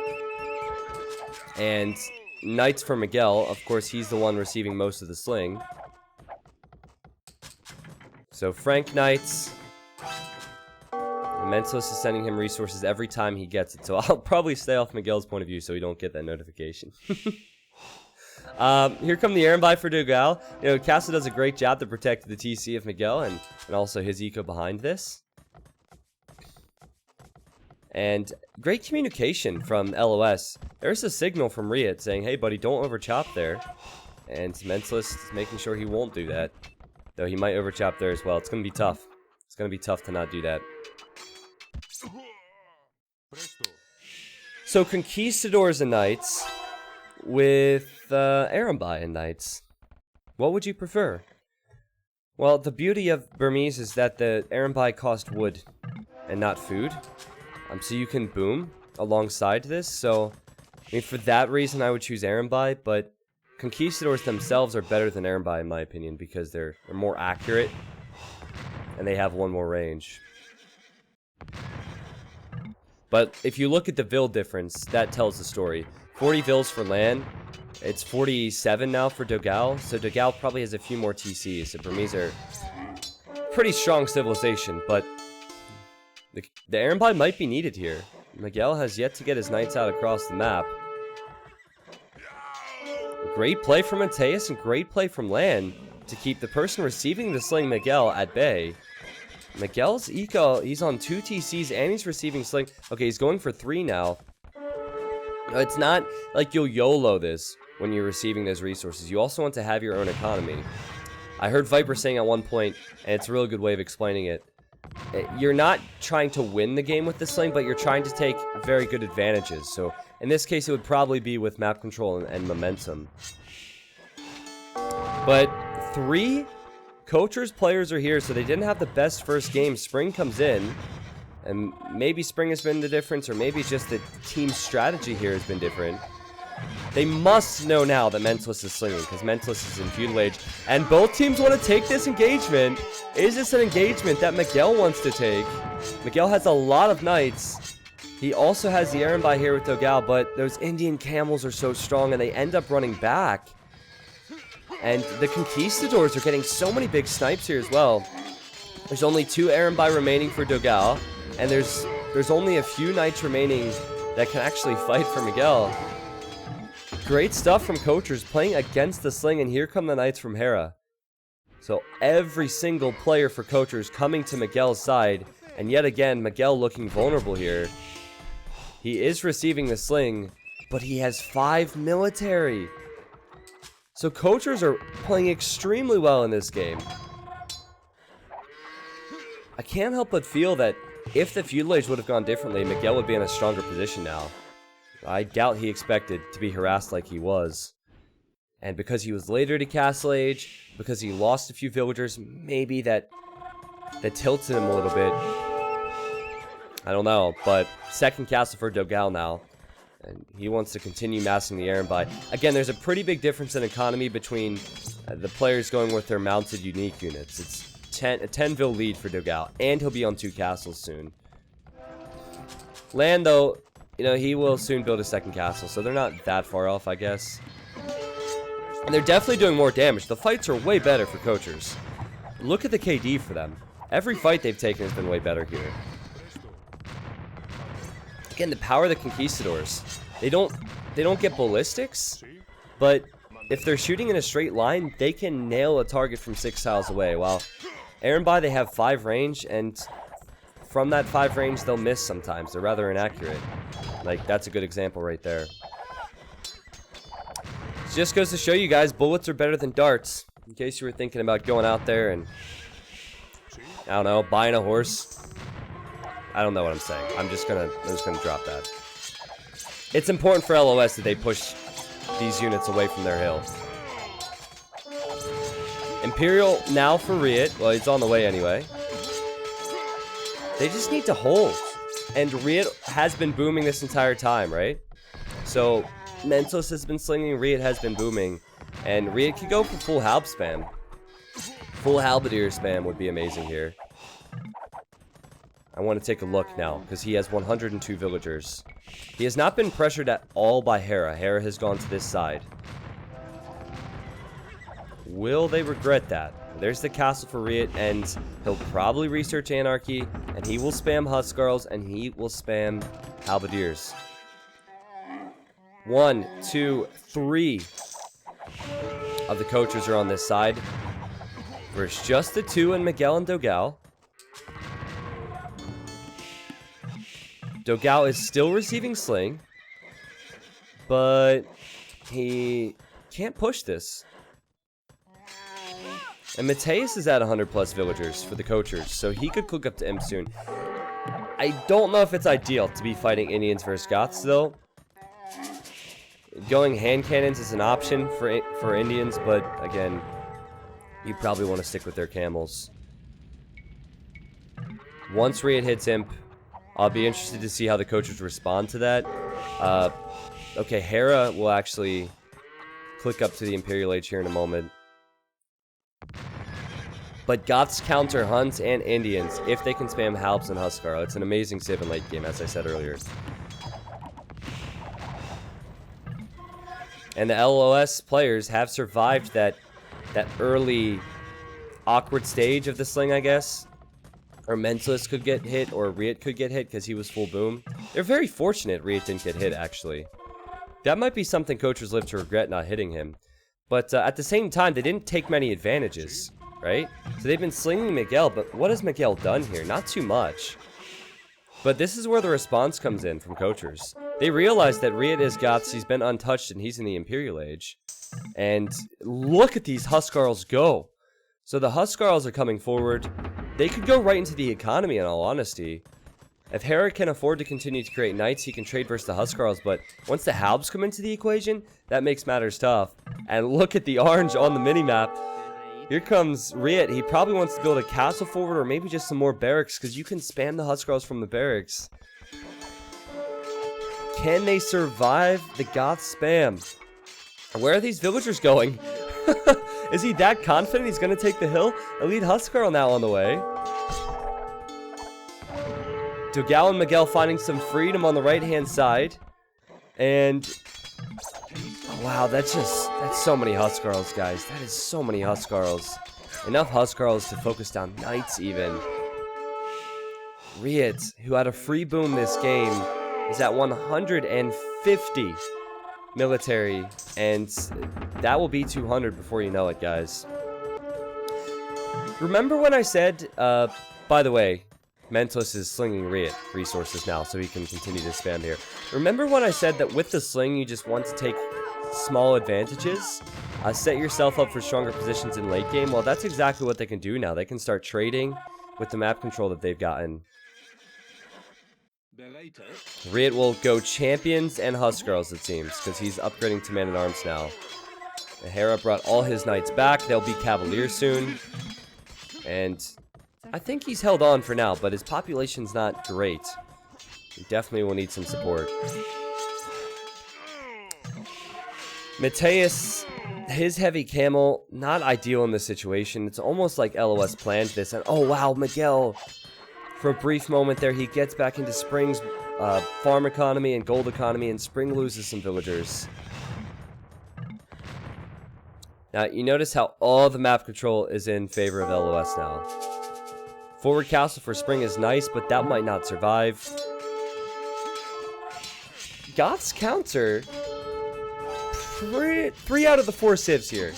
[SPEAKER 1] And Knights for Miguel. Of course, he's the one receiving most of the sling. So Frank Knights. Mentalist is sending him resources every time he gets it. So I'll probably stay off Miguel's point of view so we don't get that notification. Here come the Erembi for Dogal. You know, Casa does a great job to protect the TC of Miguel and also his eco behind this. And great communication from LoS. There's a signal from Riot saying, hey buddy, don't overchop there. And Mentalist is making sure he won't do that. Though he might overchop there as well. It's going to be tough. It's going to be tough to not do that. So Conquistadors and Knights with Erembi and Knights. What would you prefer? Well, the beauty of Burmese is that the Erembi cost wood and not food. So you can boom alongside this. So, I mean, for that reason, I would choose Erembi, but Conquistadors themselves are better than Erembi in my opinion because they're more accurate and they have one more range. But if you look at the Vil difference, that tells the story. 40 Vils for land. It's 47 now for Dogal. So Dogal probably has a few more TCs. So Burmese are pretty strong civilization. But the Erembi might be needed here. Miguel has yet to get his knights out across the map. Great play from Mateus and great play from Lan to keep the person receiving the sling Miguel at bay. Miguel's eco, he's on 2 TCs and he's receiving sling. Okay, he's going for 3 now. It's not like you'll YOLO this when you're receiving those resources. You also want to have your own economy. I heard Viper saying at one point, and it's a really good way of explaining it, you're not trying to win the game with the sling, but you're trying to take very good advantages. So in this case, it would probably be with map control and momentum. But 3 Coachers players are here, so they didn't have the best first game. Spring comes in, and maybe Spring has been the difference, or maybe it's just the team strategy here has been different. They must know now that Mentalist is slinging, because Mentalist is in feudal age, and both teams want to take this engagement. Is this an engagement that Miguel wants to take? Miguel has a lot of knights. He also has the Erembi here with Dogal, but those Indian camels are so strong, and they end up running back. And the Conquistadors are getting so many big snipes here as well. There's only 2 Erembi remaining for Dogal, and there's only a few knights remaining that can actually fight for Miguel. Great stuff from Coachers playing against the sling, and here come the knights from Hera. So every single player for Coachers coming to Miguel's side, and yet again, Miguel looking vulnerable here. He is receiving the sling, but he has 5 military. So Coachers are playing extremely well in this game. I can't help but feel that if the feudal age would have gone differently, Miguel would be in a stronger position now. I doubt he expected to be harassed like he was. And because he was later to Castle Age, because he lost a few villagers, maybe that tilted him a little bit. I don't know, but second castle for Dogal now. And he wants to continue massing the Erembi. Again, there's a pretty big difference in economy between the players going with their mounted unique units. It's a 10 Vil lead for Dogal, and he'll be on 2 castles soon. Land, though, you know, he will soon build a second castle, so they're not that far off, I guess. And they're definitely doing more damage. The fights are way better for Coachers. Look at the KD for them. Every fight they've taken has been way better here. Again, the power of the Conquistadors. They don't get ballistics, but if they're shooting in a straight line, they can nail a target from 6 tiles away. While Erembi, they have 5 range, and from that 5 range, they'll miss sometimes. They're rather inaccurate. Like, that's a good example right there. It just goes to show you guys, bullets are better than darts. In case you were thinking about going out there and, I don't know, buying a horse. I don't know what I'm saying. I'm just gonna drop that. It's important for LoS that they push these units away from their hill. Imperial now for Riot. Well, he's on the way anyway. They just need to hold. And Riot has been booming this entire time, right? So, Mentos has been slinging, Riot has been booming. And Riot could go for full halb spam. Full halberdier spam would be amazing here. I want to take a look now, because he has 102 villagers. He has not been pressured at all by Hera. Hera has gone to this side. Will they regret that? There's the castle for Riot, and he'll probably research Anarchy, and he will spam Huskarls, and he will spam Halberdiers. 1, 2, 3 of the coaches are on this side. Versus just the 2 and Miguel and Dogao. Dogao is still receiving Sling, but he can't push this. And Mateus is at 100 plus villagers for the coachers, so he could cook up to Imp soon. I don't know if it's ideal to be fighting Indians versus Goths, though. Going hand cannons is an option for Indians, but again, you probably want to stick with their camels. Once Riot hits Imp, I'll be interested to see how the coaches respond to that. Okay, Hera will actually click up to the Imperial Age here in a moment. But Goths counter Huns and Indians if they can spam Halbs and Huskar. It's an amazing civ in late game, as I said earlier. And the LoS players have survived that early awkward stage of the Sling, I guess. Or Mentalist could get hit, or Riot could get hit because he was full boom. They're very fortunate Riot didn't get hit, actually. That might be something coaches live to regret, not hitting him. But at the same time, they didn't take many advantages, right? So they've been slinging Miguel, but what has Miguel done here? Not too much. But this is where the response comes in from coachers. They realize that Riot is Goths, he's been untouched, and he's in the Imperial Age. And look at these Huskarls go. So the Huskarls are coming forward. They could go right into the economy, in all honesty. If Hera can afford to continue to create knights, he can trade versus the Huskarls, but once the Halbs come into the equation, that makes matters tough. And look at the orange on the minimap. Here comes Riot. He probably wants to build a castle forward or maybe just some more barracks, because you can spam the Huskarls from the barracks. Can they survive the Goth spam? Where are these villagers going? Is he that confident he's going to take the hill? Elite Huskarl now on the way. Dogao and Miguel finding some freedom on the right-hand side. And... oh, wow, that's so many Huskarls, guys. That is so many Huskarls. Enough Huskarls to focus down Knights, even. Riot, who had a free boom this game, is at 150 military, and that will be 200 before you know it, guys. Remember when I said, by the way, Mentos is slinging Riot resources now, so he can continue to spam here. Remember when I said that with the sling, you just want to take small advantages? Set yourself up for stronger positions in late game? Well, that's exactly what they can do now. They can start trading with the map control that they've gotten. Riot will go champions and Huskarls, it seems, because he's upgrading to man-at-arms now. Hera brought all his knights back. They'll be Cavaliers soon. And I think he's held on for now, but his population's not great. He definitely will need some support. Mateus, his heavy camel, not ideal in this situation. It's almost like LoS planned this. And oh wow, Miguel, for a brief moment there, he gets back into Spring's farm economy and gold economy, and Spring loses some villagers. Now, you notice how all the map control is in favor of LoS now. Forward castle for Spring is nice, but that might not survive. Goths counter 3 out of the 4 civs here.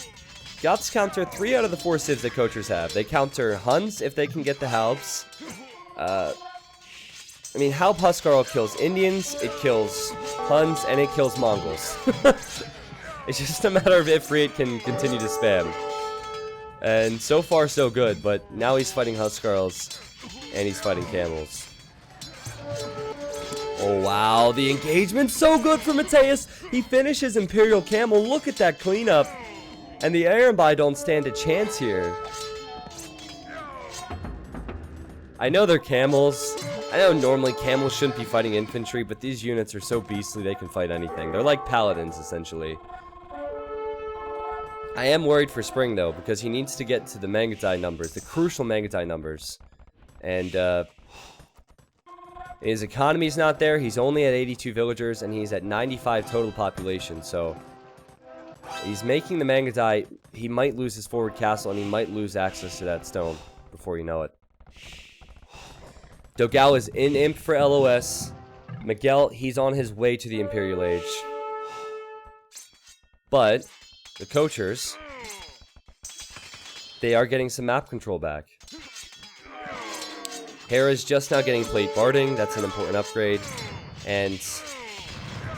[SPEAKER 1] Goths counter 3 out of the 4 civs that coachers have. They counter Huns if they can get the Halbs. I mean, Halb Huskarl kills Indians, it kills Huns, and it kills Mongols. It's just a matter of if Riot can continue to spam. And so far, so good, but now he's fighting Huskarls, and he's fighting Camels. Oh, wow, the engagement's so good for Mateus. He finishes Imperial Camel. Look at that cleanup. And the Arambai don't stand a chance here. I know they're Camels. I know normally camels shouldn't be fighting infantry, but these units are so beastly they can fight anything. They're like paladins, essentially. I am worried for Spring, though, because he needs to get to the Mangatai numbers, the crucial Mangatai numbers. And, his economy's not there. He's only at 82 villagers, and he's at 95 total population, so... He's making the Mangatai. He might lose his forward castle, and he might lose access to that stone before you know it. Dogao is in Imp for LOS. Miguel, he's on his way to the Imperial Age. But, the Coachers, they are getting some map control back. Hera's just now getting plate barding. That's an important upgrade. And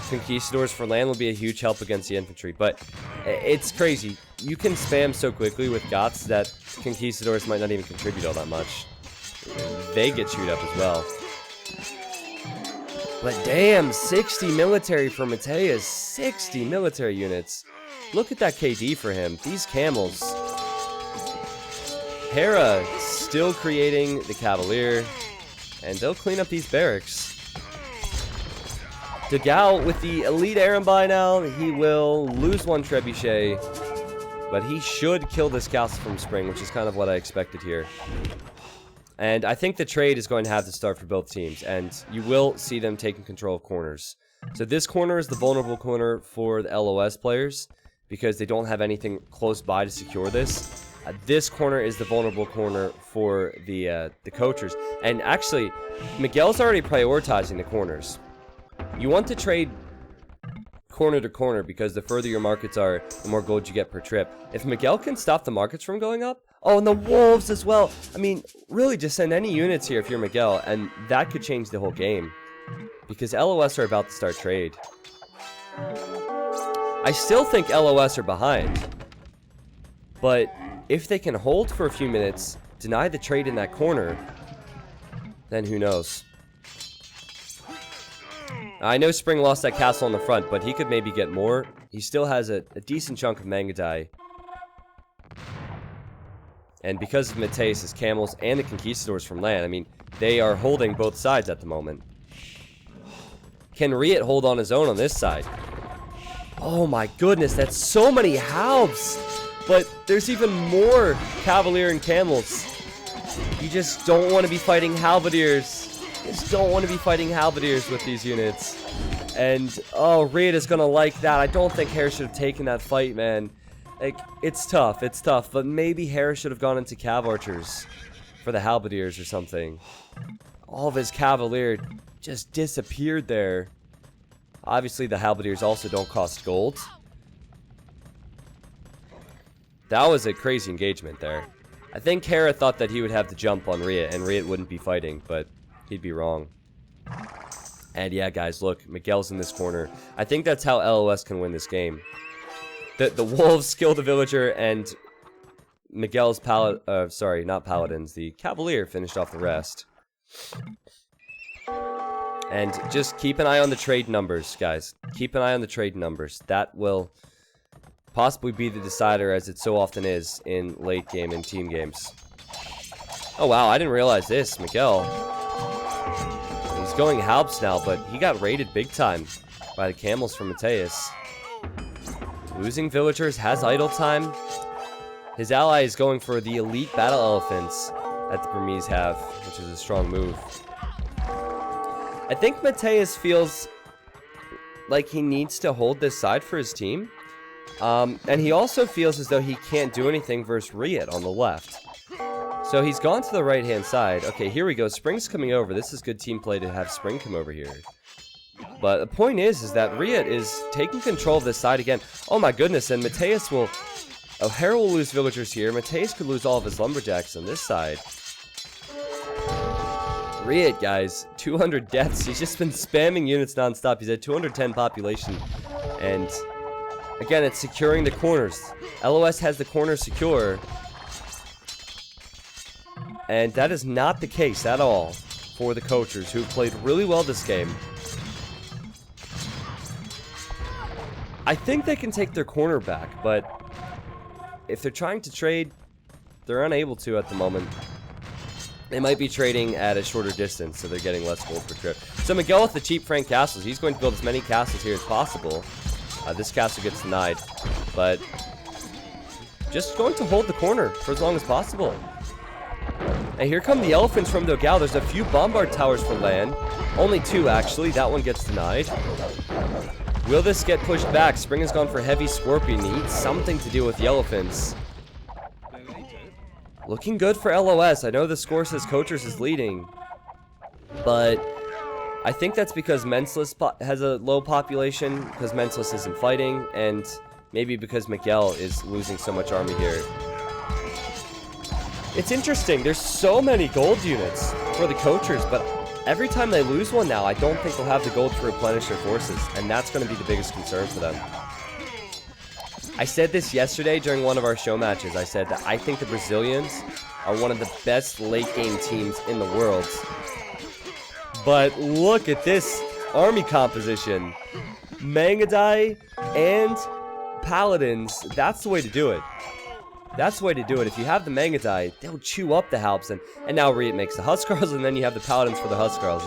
[SPEAKER 1] Conquistadors for land will be a huge help against the infantry. But it's crazy. You can spam so quickly with Gots that Conquistadors might not even contribute all that much. They get chewed up as well. But damn, 60 military for Mateus. 60 military units. Look at that KD for him. These camels. Hera still creating the Cavalier. And they'll clean up these barracks. Dogao with the elite Arambai now. He will lose one Trebuchet. But he should kill this castle from Spring, which is kind of what I expected here. And I think the trade is going to have to start for both teams. And you will see them taking control of corners. So this corner is the vulnerable corner for the LOS players, because they don't have anything close by to secure this. This corner is the vulnerable corner for the Coachers. And actually, Miguel's already prioritizing the corners. You want to trade corner to corner because the further your markets are, the more gold you get per trip. If Miguel can stop the markets from going up, oh, and the wolves as well. I mean, really, just send any units here if you're Miguel, and that could change the whole game. Because LOS are about to start trade. I still think LOS are behind. But if they can hold for a few minutes, deny the trade in that corner, then who knows. I know Spring lost that castle on the front, but he could maybe get more. He still has a decent chunk of Mangatai. And because of Mateus' camels and the Conquistadors from land, I mean, they are holding both sides at the moment. Can Riet hold on his own on this side? Oh my goodness, that's so many halves! But there's even more Cavalier and camels. You just don't want to be fighting halberdiers. You just don't want to be fighting halberdiers with these units. And, oh, Riet is going to like that. I don't think Hera should have taken that fight, man. Like, it's tough, but maybe Hera should have gone into Cav Archers for the halberdiers or something. All of his Cavalier just disappeared there. Obviously, the halberdiers also don't cost gold. That was a crazy engagement there. I think Hera thought that he would have the jump on Riet, and Riet wouldn't be fighting, but he'd be wrong. And yeah, guys, look, Miguel's in this corner. I think that's how LOS can win this game. The wolves kill the villager, and Miguel's sorry, not paladins, the Cavalier finished off the rest. And just keep an eye on the trade numbers, guys. Keep an eye on the trade numbers. That will possibly be the decider, as it so often is in late game and team games. Oh wow, I didn't realize this. Miguel, he's going Halbs now, but he got raided big time by the camels from Mateus. Losing villagers, has idle time. His ally is going for the elite battle elephants that the Burmese have, which is a strong move. I think Mateus feels like he needs to hold this side for his team. And he also feels as though he can't do anything versus Riet on the left. So he's gone to the right-hand side. Okay, here we go. Spring's coming over. This is good team play to have Spring come over here. But the point is that Riet is taking control of this side again. Oh my goodness, and Mateus will... Oh, Hera will lose villagers here. Mateus could lose all of his lumberjacks on this side. Riet, guys, 200 deaths. He's just been spamming units non-stop. He's at 210 population. And... again, it's securing the corners. LOS has the corners secure. And that is not the case at all for the Coachers, who played really well this game. I think they can take their corner back, but if they're trying to trade, they're unable to at the moment. They might be trading at a shorter distance, so they're getting less gold per trip. So Miguel with the cheap Frank castles, he's going to build as many castles here as possible. This castle gets denied, but just going to hold the corner for as long as possible. And here come the elephants from Dogal. There's a few bombard towers for land. Only 2, actually. That one gets denied. Will this get pushed back? Spring has gone for heavy scorpion. He needs something to do with the elephants. Looking good for LoS. I know the score says Coachers is leading, but I think that's because Mensless has a low population, because Mensless isn't fighting, and maybe because Miguel is losing so much army here. It's interesting. There's so many gold units for the Coachers, but every time they lose one now, I don't think they'll have the gold to replenish their forces, and that's going to be the biggest concern for them. I said this yesterday during one of our show matches. I said that I think the Brazilians are one of the best late-game teams in the world. But look at this army composition. Mangadai and Paladins, that's the way to do it. That's the way to do it. If you have the Mangadai, they'll chew up the Halps, and now Riot makes the Huskarls, and then you have the Paladins for the Huskarls.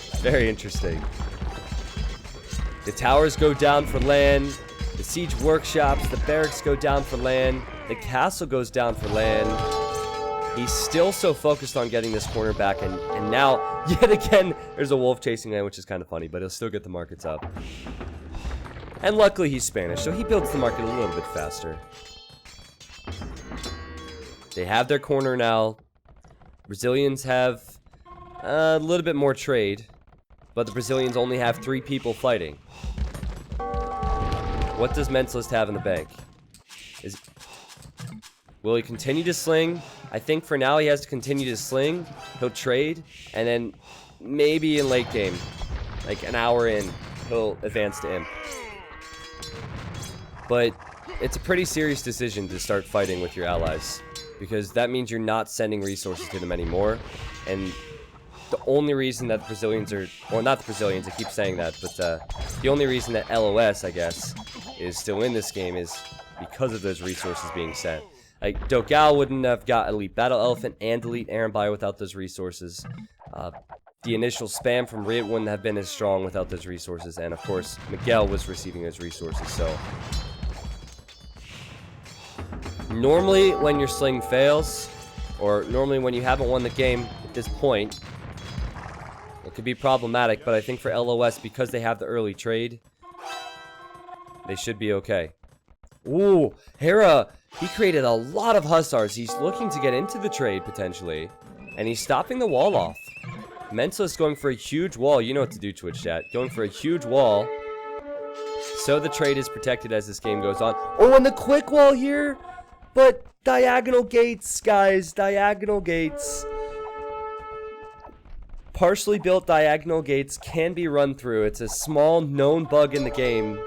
[SPEAKER 1] It's very interesting. The towers go down for land. The siege workshops, the barracks go down for land. The castle goes down for land. He's still so focused on getting this corner back, and now, yet again, there's a wolf chasing land, which is kind of funny, but he'll still get the markets up. And luckily he's Spanish, so he builds the market a little bit faster. They have their corner now. Brazilians have a little bit more trade, but the Brazilians only have 3 people fighting. What does Menslist have in the bank? Will he continue to sling? I think for now he has to continue to sling. He'll trade, and then maybe in late game, like an hour in, he'll advance to Imp. But it's a pretty serious decision to start fighting with your allies, because that means you're not sending resources to them anymore. And the only reason that the Brazilians are, well, not the Brazilians, I keep saying that, but the only reason that LoS, I guess, is still in this game is because of those resources being sent. Like, Dogal wouldn't have got Elite Battle Elephant and Elite Aaron Buyer without those resources. The initial spam from Riot wouldn't have been as strong without those resources, and of course, Miguel was receiving those resources, so. Normally, when your sling fails, or normally when you haven't won the game at this point, it could be problematic, but I think for LoS, because they have the early trade, they should be okay. Ooh, Hera, he created a lot of Hussars. He's looking to get into the trade, potentially. And he's stopping the wall off. Mensa's going for a huge wall. You know what to do, Twitch chat. Going for a huge wall. So the trade is protected as this game goes on. Oh, and the quick wall here. But diagonal gates, guys. Diagonal gates. Partially built diagonal gates can be run through. It's a small known bug in the game.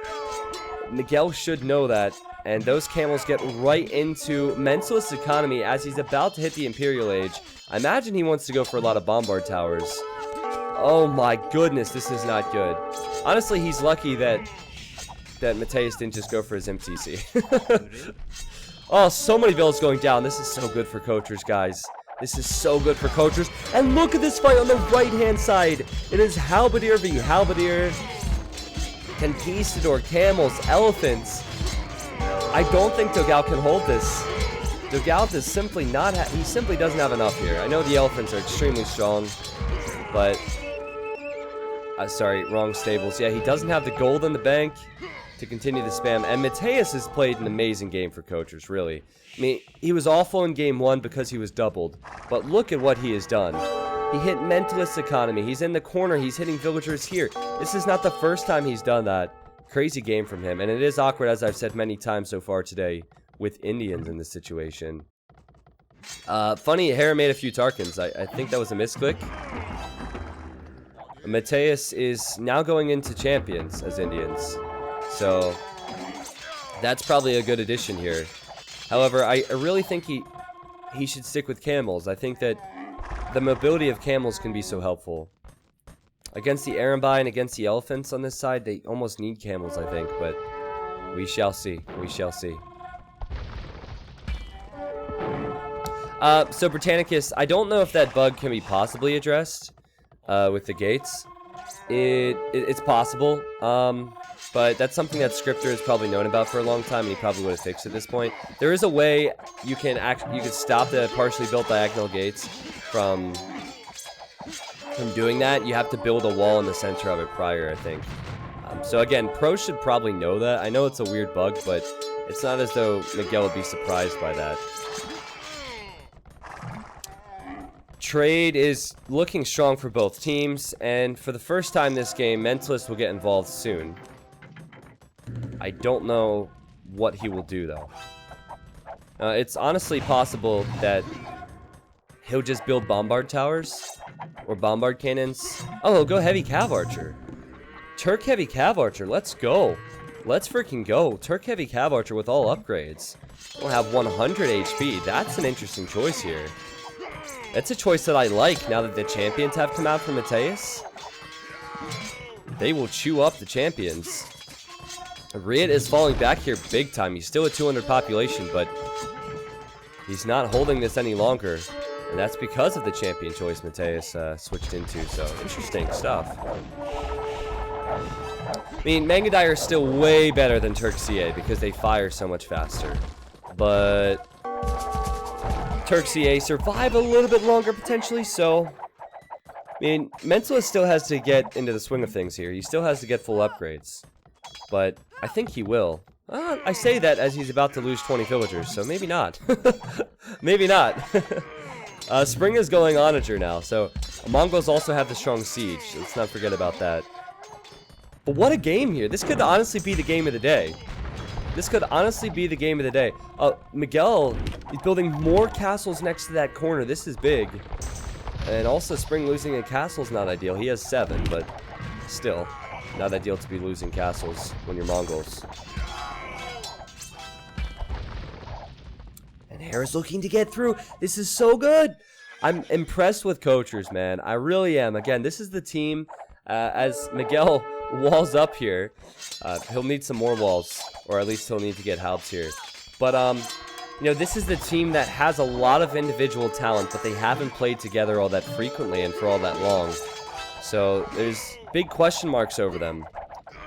[SPEAKER 1] Miguel should know that. And those camels get right into Mentalist economy as he's about to hit the Imperial Age. I imagine he wants to go for a lot of bombard towers. Oh my goodness, this is not good. Honestly, he's lucky that Mateus didn't just go for his MTC. Oh, so many builds going down. This is so good for coachers, guys. This is so good for coachers. And look at this fight on the right-hand side. It is Halberdier v. Halberdier. Conquistador, camels, elephants. I don't think Dogal can hold this. Dogal is simply not, he simply doesn't have enough here. I know the elephants are extremely strong, but, sorry, wrong stables. Yeah, he doesn't have the gold in the bank to continue the spam, and Mateus has played an amazing game for coachers, really. I mean, he was awful in game 1 because he was doubled, but look at what he has done. He hit Mentalist economy, he's in the corner, he's hitting villagers here. This is not the first time he's done that. Crazy game from him, and it is awkward, as I've said many times so far today, with Indians in this situation. Funny, Hera made a few Tarkans. I think that was a misclick. Mateus is now going into champions as Indians, so that's probably a good addition here. However, I really think he should stick with camels. I think that the mobility of camels can be so helpful. Against the Arambai and against the elephants on this side, they almost need camels, I think, but we shall see. We shall see. So Britannicus, I don't know if that bug can be possibly addressed with the gates. It's possible, but that's something that Scripter has probably known about for a long time, and he probably would have fixed at this point. There is a way you can stop the partially built diagonal gates from doing that. You have to build a wall in the center of it prior, I think. So again, pros should probably know that. I know it's a weird bug, but it's not as though Miguel would be surprised by that. Trade is looking strong for both teams, and for the first time this game, Mentalist will get involved soon. I don't know what he will do, though. It's honestly possible that he'll just build bombard towers or bombard cannons. Oh, he'll go heavy cav archer. Turk heavy cav archer, let's go. Let's freaking go. Turk heavy cav archer with all upgrades. We'll have 100 HP. That's an interesting choice here. That's a choice that I like now that the champions have come out from Mateus. They will chew up the champions. Riot is falling back here big time. He's still at 200 population, but he's not holding this any longer. And that's because of the champion choice Mateus switched into. So, interesting stuff. I mean, Mangadire is still way better than Turk CA because they fire so much faster. But Turk CA survive a little bit longer potentially, so I mean, Mentalist still has to get into the swing of things here. He still has to get full upgrades, but I think he will. I say that as he's about to lose 20 villagers, so maybe not. Maybe not. Spring is going Onager now, so Mongols also have the strong siege. Let's not forget about that. But what a game here. This could honestly be the game of the day. This could honestly be the game of the day. Miguel is building more castles next to that corner. This is big. And also, Spring losing a castle is not ideal. He has 7, but still, not ideal to be losing castles when you're Mongols. And Hera's looking to get through. This is so good. I'm impressed with Coachers, man. I really am. Again, this is the team. As Miguel walls up here, he'll need some more walls, or at least he'll need to get Halbs here. But you know, this is the team that has a lot of individual talent, but they haven't played together all that frequently and for all that long. So there's big question marks over them.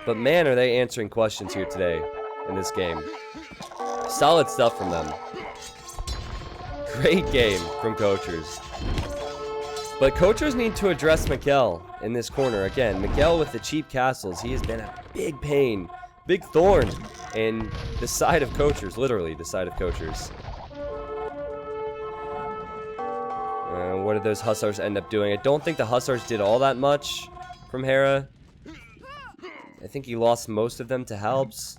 [SPEAKER 1] But man, are they answering questions here today in this game. Solid stuff from them. Great game from Coachers. But Coachers need to address Miguel in this corner. Again, Miguel with the cheap castles, he has been a big pain, big thorn in the side of Coachers, literally the side of Coachers. What did those Hussars end up doing? I don't think the Hussars did all that much from Hera. I think he lost most of them to Halbs.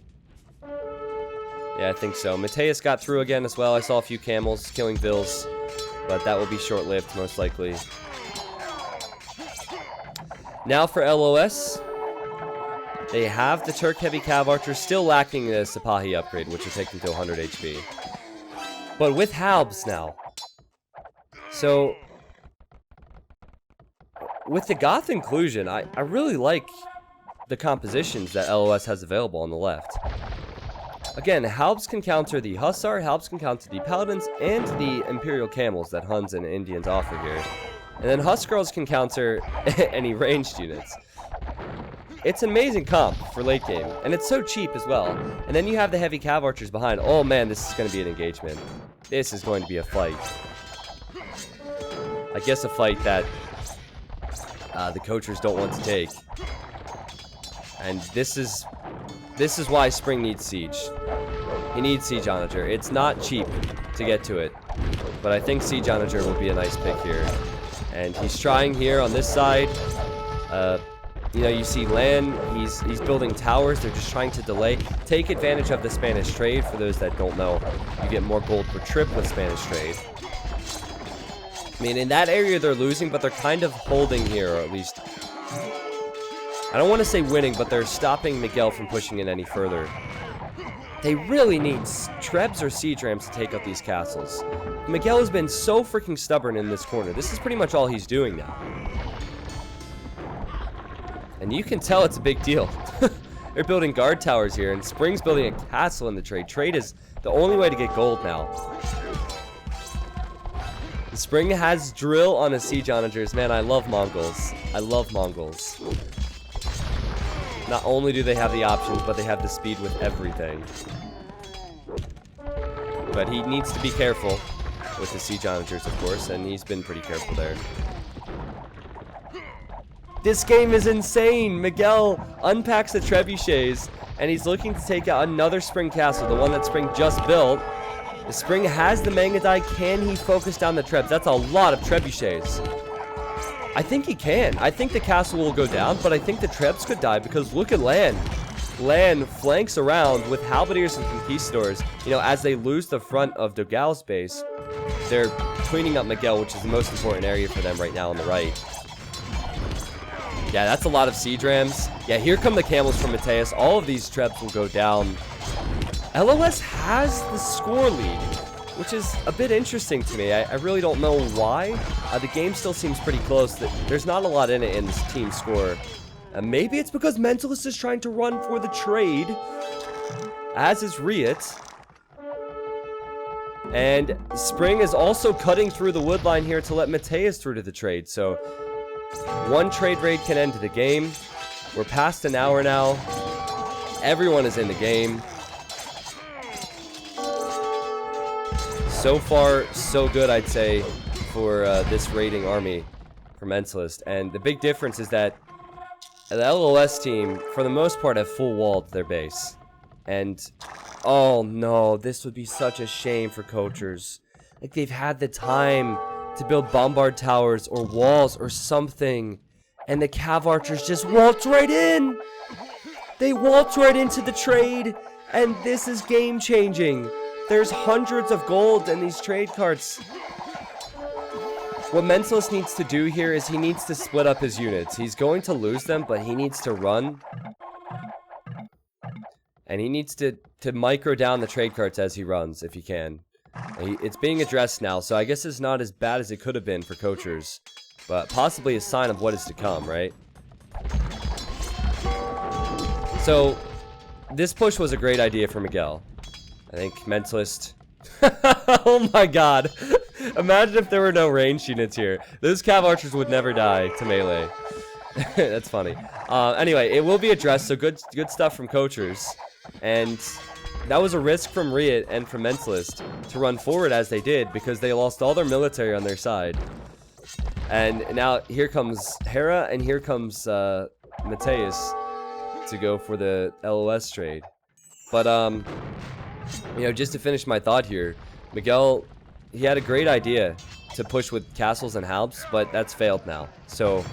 [SPEAKER 1] Yeah, I think so. Mateus got through again as well. I saw a few camels killing Bills, but that will be short-lived, most likely. Now for LoS. They have the Turk Heavy Cav Archer, still lacking the Sipahi upgrade, which will take them to 100 HP. But with Halbs now. So, with the Goth inclusion, I really like the compositions that LoS has available on the left. Again, Halbs can counter the Hussar, Halbs can counter the Paladins, and the Imperial Camels that Huns and Indians offer here. And then Huskarls can counter any ranged units. It's an amazing comp for late game, and it's so cheap as well. And then you have the heavy cav archers behind. Oh man, this is going to be an engagement. This is going to be a fight. I guess a fight that the coachers don't want to take. And this is why Spring needs Siege. He needs Siege Onager. It's not cheap to get to it, but I think Siege Onager will be a nice pick here. And he's trying here on this side. You know, you see Lan, he's building towers. They're just trying to delay. Take advantage of the Spanish trade. For those that don't know, you get more gold per trip with Spanish trade. I mean, in that area they're losing, but they're kind of holding here, or at least, I don't want to say winning, but they're stopping Miguel from pushing in any further. They really need Trebs or Siege Rams to take out these castles. Miguel has been so freaking stubborn in this corner. This is pretty much all he's doing now. And you can tell it's a big deal. They're building guard towers here, and Spring's building a castle in the trade. Trade is the only way to get gold now. Spring has drill on his siege onagers. Man, I love Mongols. I love Mongols. Not only do they have the options, but they have the speed with everything. But he needs to be careful with the siege onagers, of course, and he's been pretty careful there. This game is insane. Miguel unpacks the trebuchets, and he's looking to take out another Spring castle, the one that Spring just built. The Spring has the Mangudai. Can he focus down the trebs? That's a lot of trebuchets. I think he can. I think the castle will go down, but I think the trebs could die because look at Lan. Lan flanks around with halberdiers and conquistadors. You know, as they lose the front of Dogal's base, they're cleaning up Miguel, which is the most important area for them right now on the right. Yeah, that's a lot of siege rams. Yeah, here come the camels from Mateus. All of these trebs will go down. LoS has the score lead, which is a bit interesting to me. I really don't know why. The game still seems pretty close. There's not a lot in it in this team score. Maybe it's because Mentalist is trying to run for the trade, as is Riot. And Spring is also cutting through the wood line here to let Mateus through to the trade. So one trade raid can end the game. We're past an hour now. Everyone is in the game. So far, so good, I'd say, for this raiding army for Mentalist. And the big difference is that the LoS team, for the most part, have full walled their base. And, oh no, this would be such a shame for coachers. Like, they've had the time to build bombard towers or walls or something, and the Cav Archers just waltz right in! They waltz right into the trade, and this is game-changing. There's hundreds of gold in these trade carts. What Mentalist needs to do here is he needs to split up his units. He's going to lose them, but he needs to run. And he needs to micro down the trade carts as he runs, if he can. It's being addressed now, so I guess it's not as bad as it could have been for coachers. But possibly a sign of what is to come, right? So, this push was a great idea for Miguel. I think Mentalist... Oh my god. Imagine if there were no ranged units here. Those Cav Archers would never die to melee. That's funny. Anyway, it will be addressed, so good stuff from coachers. And that was a risk from Riot and from Mentalist to run forward as they did, because they lost all their military on their side. And now here comes Hera and here comes Mateus to go for the LoS trade. But you know, just to finish my thought here, Miguel, he had a great idea to push with castles and halbs, but that's failed now. So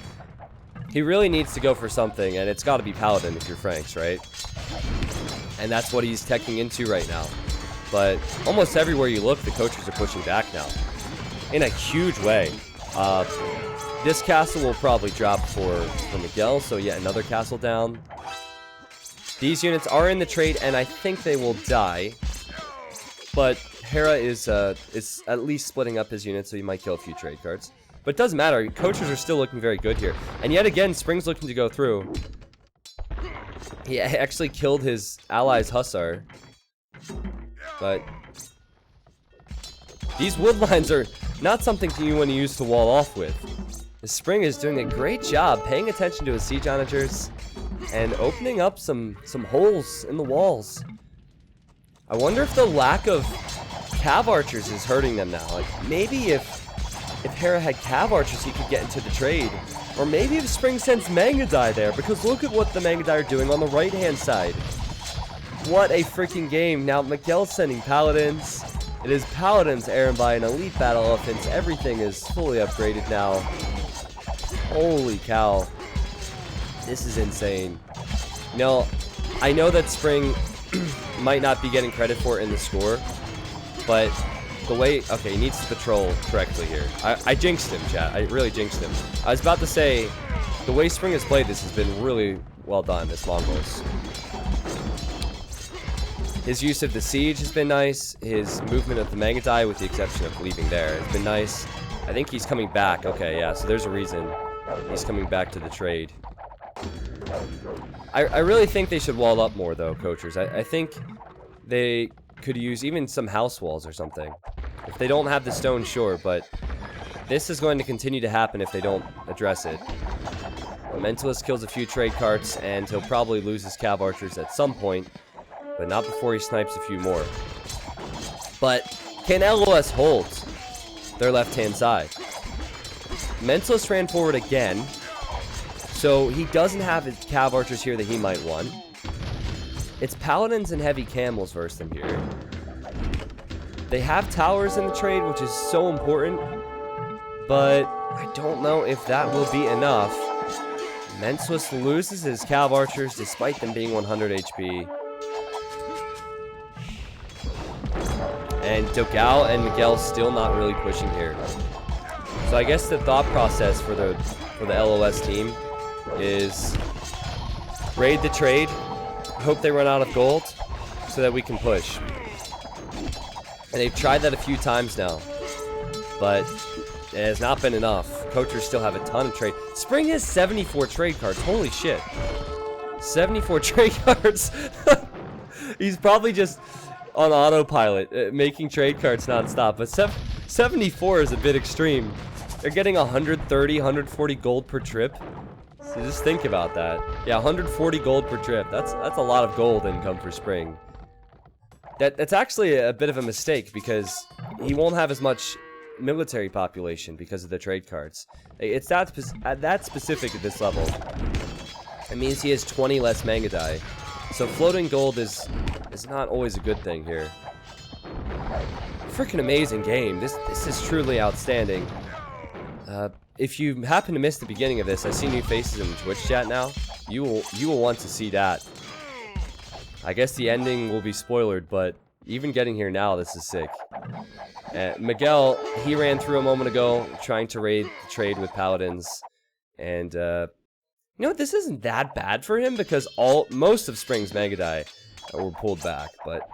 [SPEAKER 1] he really needs to go for something, and it's got to be Paladin if you're Franks, right? And that's what he's teching into right now. But almost everywhere you look, the coaches are pushing back now in a huge way. This castle will probably drop for Miguel, so yet another castle down. These units are in the trade, and I think they will die. But Hera is at least splitting up his units, so he might kill a few trade cards. But it doesn't matter. Coachers are still looking very good here. And yet again, Spring's looking to go through. He actually killed his ally's Hussar. But these wood lines are not something you want to use to wall off with. The Spring is doing a great job paying attention to his siege onagers and opening up some holes in the walls. I wonder if the lack of Cav Archers is hurting them now. Like, maybe if Hera had Cav Archers, he could get into the trade. Or maybe if Spring sends Mangudai there, because look at what the Mangudai are doing on the right-hand side. What a freaking game. Now, Miguel's sending Paladins. It is Paladins, Aaron by an elite battle elephants. Everything is fully upgraded now. Holy cow. This is insane. You know, I know that Spring might not be getting credit for it in the score, but the way... Okay, he needs to patrol correctly here. I jinxed him, chat. I really jinxed him. I was about to say, the way Spring has played this has been really well done, this Mongols. His use of the siege has been nice. His movement of the Mangudai, with the exception of leaving there, has been nice. I think he's coming back. Okay, yeah, so there's a reason he's coming back to the trade. I really think they should wall up more, though, coachers. I think they could use even some house walls or something. If they don't have the stone, sure, but this is going to continue to happen if they don't address it. Mentalist kills a few trade carts, and he'll probably lose his Cav Archers at some point, but not before he snipes a few more. But can LoS hold their left-hand side? Mentalist ran forward again, so he doesn't have his Cav Archers here that he might want. It's Paladins and Heavy Camels versus them here. They have towers in the trade, which is so important, but I don't know if that will be enough. Mentalist loses his Cav Archers despite them being 100 HP. And Dogao and Miguel still not really pushing here. So I guess the thought process for the LoS team is raid the trade, hope they run out of gold so that we can push. And they've tried that a few times now, but it has not been enough. Coachers still have a ton of trade. Spring has 74 trade cards. Holy shit. 74 trade cards. He's probably just on autopilot, making trade cards nonstop. But 74 is a bit extreme. They're getting 130, 140 gold per trip. So just think about that. Yeah, 140 gold per trip. That's a lot of gold income for Spring. That's actually a bit of a mistake because he won't have as much military population because of the trade cards. It's that specific at this level. It means he has 20 less Mangadai. So floating gold is not always a good thing here. Freaking amazing game. This is truly outstanding. If you happen to miss the beginning of this, I see new faces in the Twitch chat now. You will want to see that. I guess the ending will be spoilered, but even getting here now, this is sick. Miguel, he ran through a moment ago, trying to raid the trade with Paladins. And, you know what, this isn't that bad for him, because most of Spring's Mangadai were pulled back, but...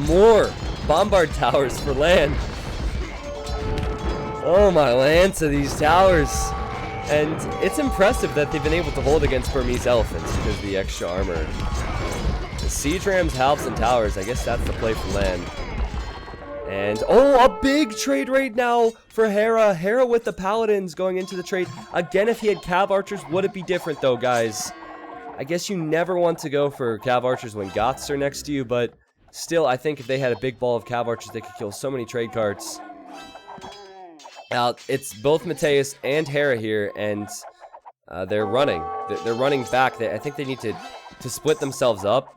[SPEAKER 1] More Bombard Towers for land. Oh my land to these towers. And it's impressive that they've been able to hold against Burmese elephants because of the extra armor. The siege rams, halves, and towers, I guess that's the play for land. And, oh, a big trade raid now for Hera. Hera with the Paladins going into the trade. Again, if he had Cav Archers, would it be different though, guys? I guess you never want to go for Cav Archers when Goths are next to you, but still, I think if they had a big ball of Cav Archers, they could kill so many trade carts. Now, it's both Mateus and Hera here, and they're running. They're running back. I think they need to split themselves up.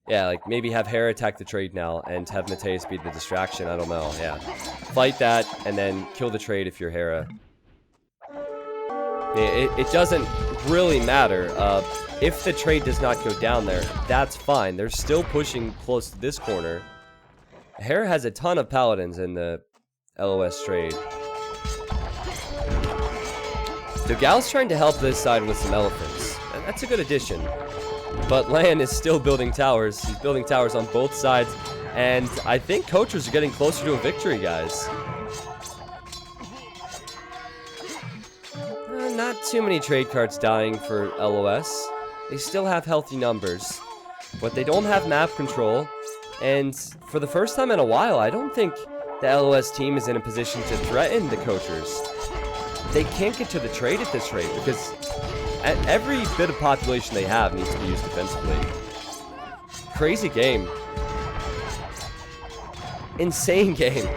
[SPEAKER 1] Yeah, like maybe have Hera attack the trade now and have Mateus be the distraction. I don't know. Yeah. Fight that and then kill the trade if you're Hera. It doesn't really matter. If the trade does not go down there, that's fine. They're still pushing close to this corner. Hera has a ton of Paladins in the LoS trade. Dogal's trying to help this side with some elephants. And that's a good addition. But Lan is still building towers. He's building towers on both sides. And I think coachers are getting closer to a victory, guys. Not too many trade cards dying for LoS. They still have healthy numbers. But they don't have map control. And for the first time in a while, I don't think the LoS team is in a position to threaten the coachers. They can't get to the trade at this rate because every bit of population they have needs to be used defensively. Crazy game. Insane game.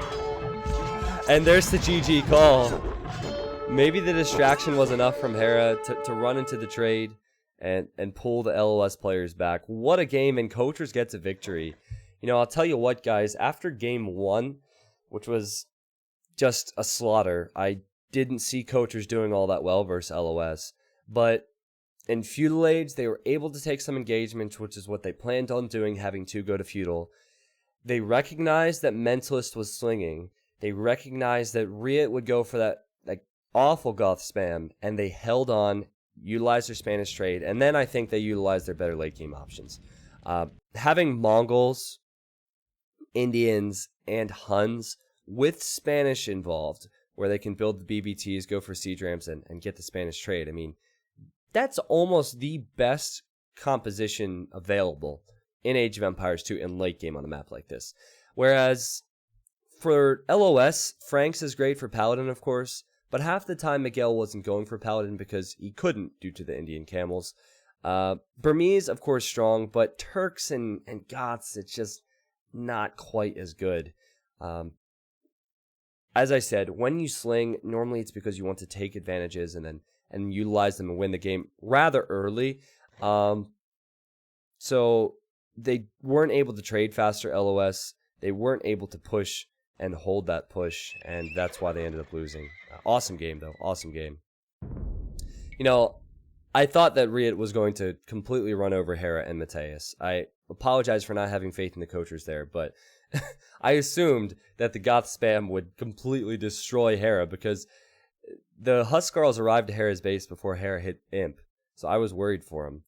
[SPEAKER 1] And there's the GG call. Maybe the distraction was enough from Hera to run into the trade and pull the LoS players back. What a game, and coachers gets a victory. You know, I'll tell you what, guys, after game 1, which was just a slaughter, I didn't see coachers doing all that well versus LoS. But in Feudal Age, they were able to take some engagement, which is what they planned on doing, having 2 go to Feudal. They recognized that Mentalist was slinging. They recognized that Riot would go for that like awful Goth spam, and they held on, utilized their Spanish trade, and then I think they utilized their better late game options. Having Mongols, Indians, and Huns with Spanish involved, where they can build the BBTs, go for siege rams, and get the Spanish trade. I mean, that's almost the best composition available in Age of Empires 2 in late game on a map like this. Whereas For LoS, Franks is great for Paladin, of course, but half the time Miguel wasn't going for Paladin because he couldn't due to the Indian camels. Burmese, of course, strong, but Turks and Goths, it's just not quite as good. As I said, when you sling, normally it's because you want to take advantages and utilize them and win the game rather early. So they weren't able to trade faster LOS. They weren't able to push and hold that push, and that's why they ended up losing. Awesome game, though. Awesome game. You know, I thought that Riot was going to completely run over Hera and Mateus. I apologize for not having faith in the coachers there, but I assumed that the Goth spam would completely destroy Hera because the Huskarls arrived at Hera's base before Hera hit Imp, so I was worried for him.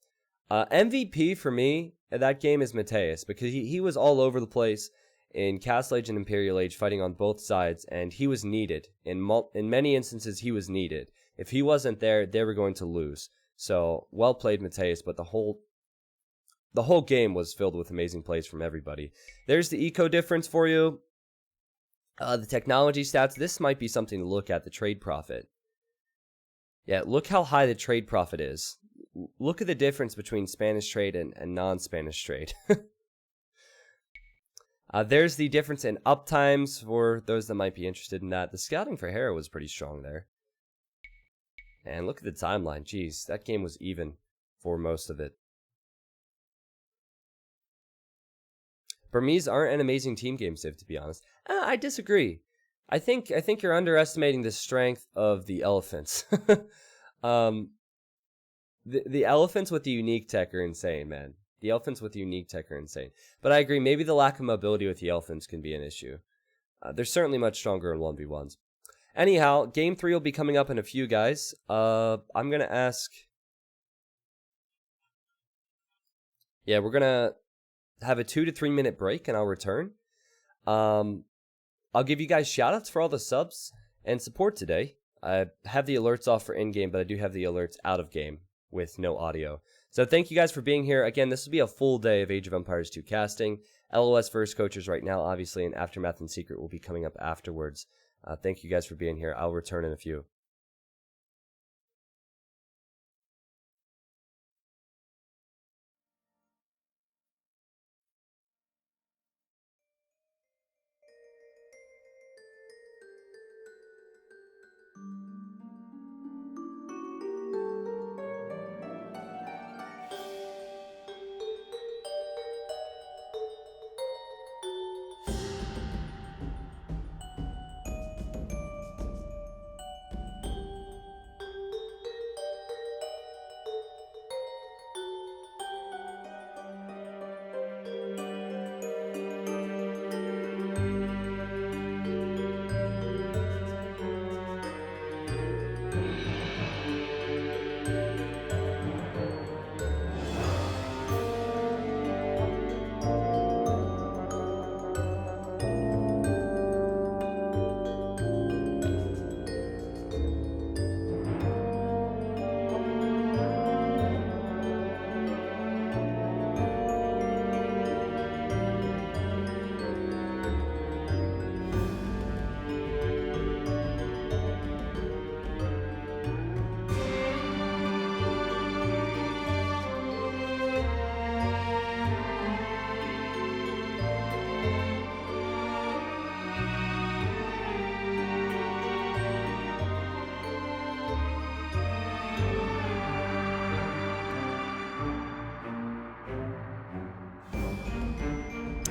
[SPEAKER 1] MVP for me at that game is Mateus because he was all over the place in Castle Age and Imperial Age, fighting on both sides, and he was needed. In many instances, he was needed. If he wasn't there, they were going to lose. So, well played, Mateus, but the whole game was filled with amazing plays from everybody. There's the eco difference for you. The technology stats, this might be something to look at, the trade profit. Yeah, look how high the trade profit is. Look at the difference between Spanish trade and non-Spanish trade. There's the difference in uptimes for those that might be interested in that. The scouting for Hera was pretty strong there. And look at the timeline. Jeez, that game was even for most of it. Burmese aren't an amazing team game, Civ, to be honest. I disagree. I think you're underestimating the strength of the elephants. The elephants with the unique tech are insane, man. The elephants with the unique tech are insane. But I agree, maybe the lack of mobility with the elephants can be an issue. They're certainly much stronger in 1v1s. Anyhow, Game 3 will be coming up in a few, guys. I'm going to ask... Yeah, we're going to have a 2 to 3 minute break, and I'll return. I'll give you guys shoutouts for all the subs and support today. I have the alerts off for in-game, but I do have the alerts out of game with no audio. So thank you guys for being here. Again, this will be a full day of Age of Empires 2 casting. LOS versus coaches right now, obviously, and Aftermath and Secret will be coming up afterwards. Thank you guys for being here. I'll return in a few.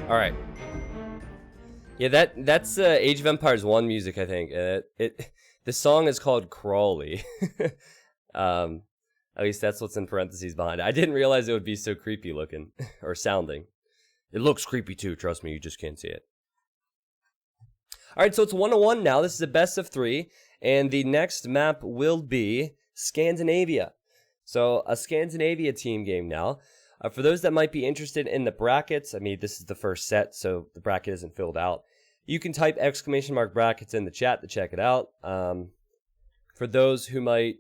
[SPEAKER 1] All right. Yeah, that's Age of Empires 1 music, I think. The song is called Crawley. At least that's what's in parentheses behind it. I didn't realize it would be so creepy looking or sounding. It looks creepy too, trust me, you just can't see it. All right, so it's 1-1 now. This is a best of 3, and the next map will be Scandinavia. So a Scandinavia team game now. For those that might be interested in the brackets, I mean, this is the first set, so the bracket isn't filled out. You can type !brackets in the chat to check it out. For those who might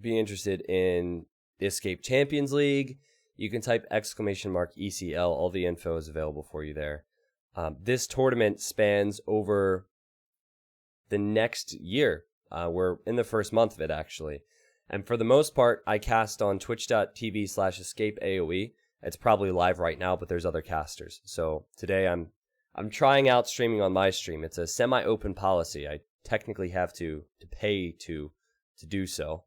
[SPEAKER 1] be interested in the Escape Champions League, you can type !ECL. All the info is available for you there. This tournament spans over the next year. We're in the first month of it, actually. And for the most part, I cast on twitch.tv/escapeaoe. It's probably live right now, but there's other casters. So today I'm trying out streaming on my stream. It's a semi-open policy. I technically have to pay to do so.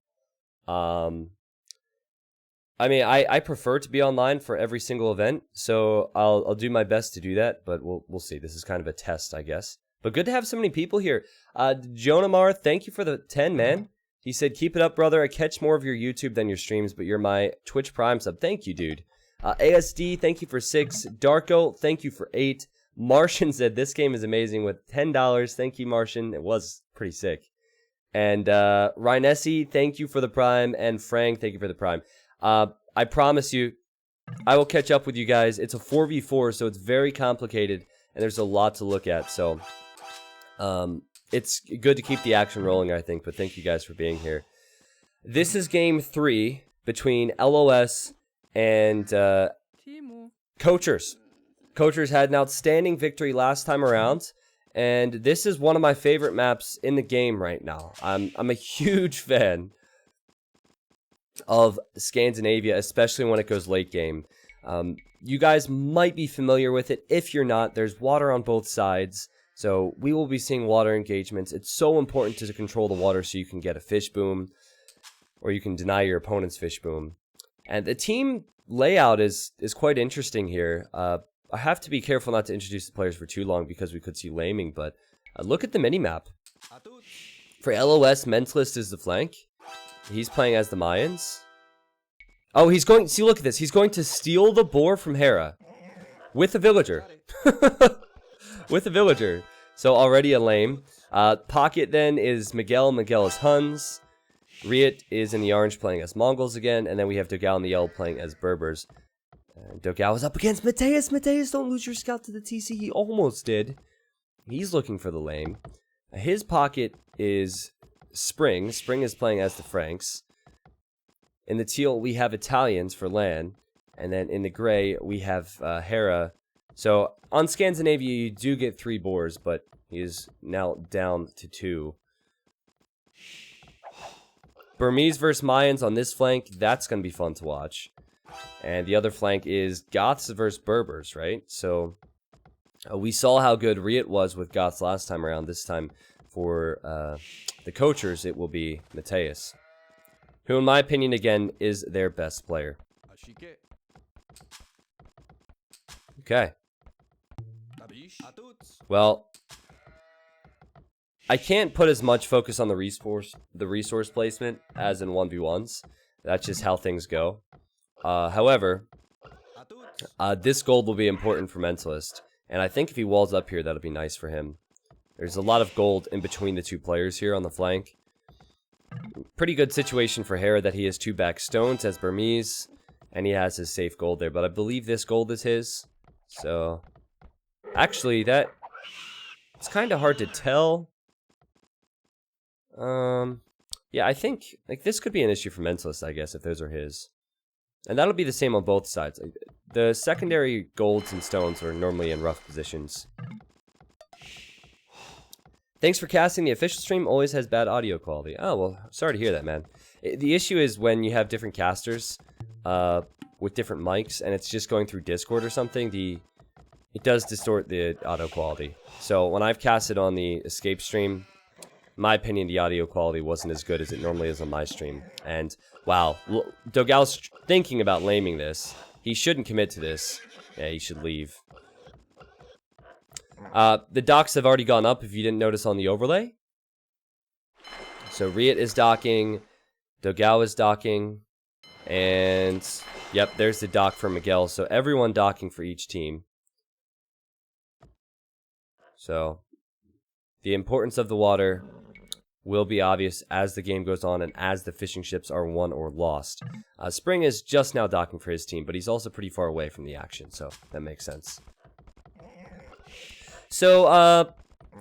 [SPEAKER 1] I mean, I prefer to be online for every single event, so I'll do my best to do that, but we'll see. This is kind of a test, I guess. But good to have so many people here. Jonamar, thank you for the 10, man. He said, keep it up, brother. I catch more of your YouTube than your streams, but you're my Twitch Prime sub. Thank you, dude. ASD, thank you for 6. Darko, thank you for 8. Martian said, this game is amazing with $10. Thank you, Martian. It was pretty sick. And Rhinessi, thank you for the Prime. And Frank, thank you for the Prime. I promise you, I will catch up with you guys. It's a 4v4, so it's very complicated, and there's a lot to look at. So it's good to keep the action rolling, I think, but thank you guys for being here. This is game 3 between LoS and Coachers. Coachers had an outstanding victory last time around, and this is one of my favorite maps in the game right now. I'm a huge fan of Scandinavia, especially when it goes late game. You guys might be familiar with it. If you're not, there's water on both sides, so we will be seeing water engagements. It's so important to control the water so you can get a fish boom, or you can deny your opponent's fish boom. And the team layout is quite interesting here. I have to be careful not to introduce the players for too long because we could see laming, but look at the minimap. For LoS, Mentalist is the flank. He's playing as the Mayans. Oh, he's going... See, look at this. He's going to steal the boar from Hera. With a villager. With a villager. So already a lame. Pocket then is Miguel. Miguel is Huns. Riot is in the orange playing as Mongols again. And then we have Dogao in the yellow playing as Berbers. Dogao is up against Mateus. Mateus, don't lose your scout to the TC. He almost did. He's looking for the lame. His pocket is Spring. Spring is playing as the Franks. In the teal, we have Italians for land. And then in the gray, we have Hera. So on Scandinavia, you do get 3 boars, but he is now down to 2. Burmese versus Mayans on this flank. That's going to be fun to watch. And the other flank is Goths versus Berbers, right? So we saw how good Riot was with Goths last time around. This time for the Coachers, it will be Mateus, who in my opinion, again, is their best player. Okay. Well, I can't put as much focus on the resource placement as in 1v1s. That's just how things go. However, this gold will be important for Mentalist, and I think if he walls up here, that'll be nice for him. There's a lot of gold in between the 2 players here on the flank. Pretty good situation for Hera that he has 2 back stones as Burmese, and he has his safe gold there, but I believe this gold is his. So, actually, it's kind of hard to tell. Yeah, I think, like, this could be an issue for Mentalist, I guess, if those are his. And that'll be the same on both sides. Like, the secondary golds and stones are normally in rough positions. Thanks for casting. The official stream always has bad audio quality. Oh, well, sorry to hear that, man. The issue is when you have different casters with different mics, and it's just going through Discord or something, it does distort the audio quality. So when I've casted on the Escape stream, in my opinion, the audio quality wasn't as good as it normally is on my stream. And, wow, Dogao's thinking about laming this. He shouldn't commit to this. Yeah, he should leave. The docks have already gone up, if you didn't notice on the overlay. So Riot is docking, Dogao is docking, and, yep, there's the dock for Miguel. So everyone docking for each team. So, the importance of the water will be obvious as the game goes on and as the fishing ships are won or lost. Spring is just now docking for his team, but he's also pretty far away from the action, so that makes sense. So,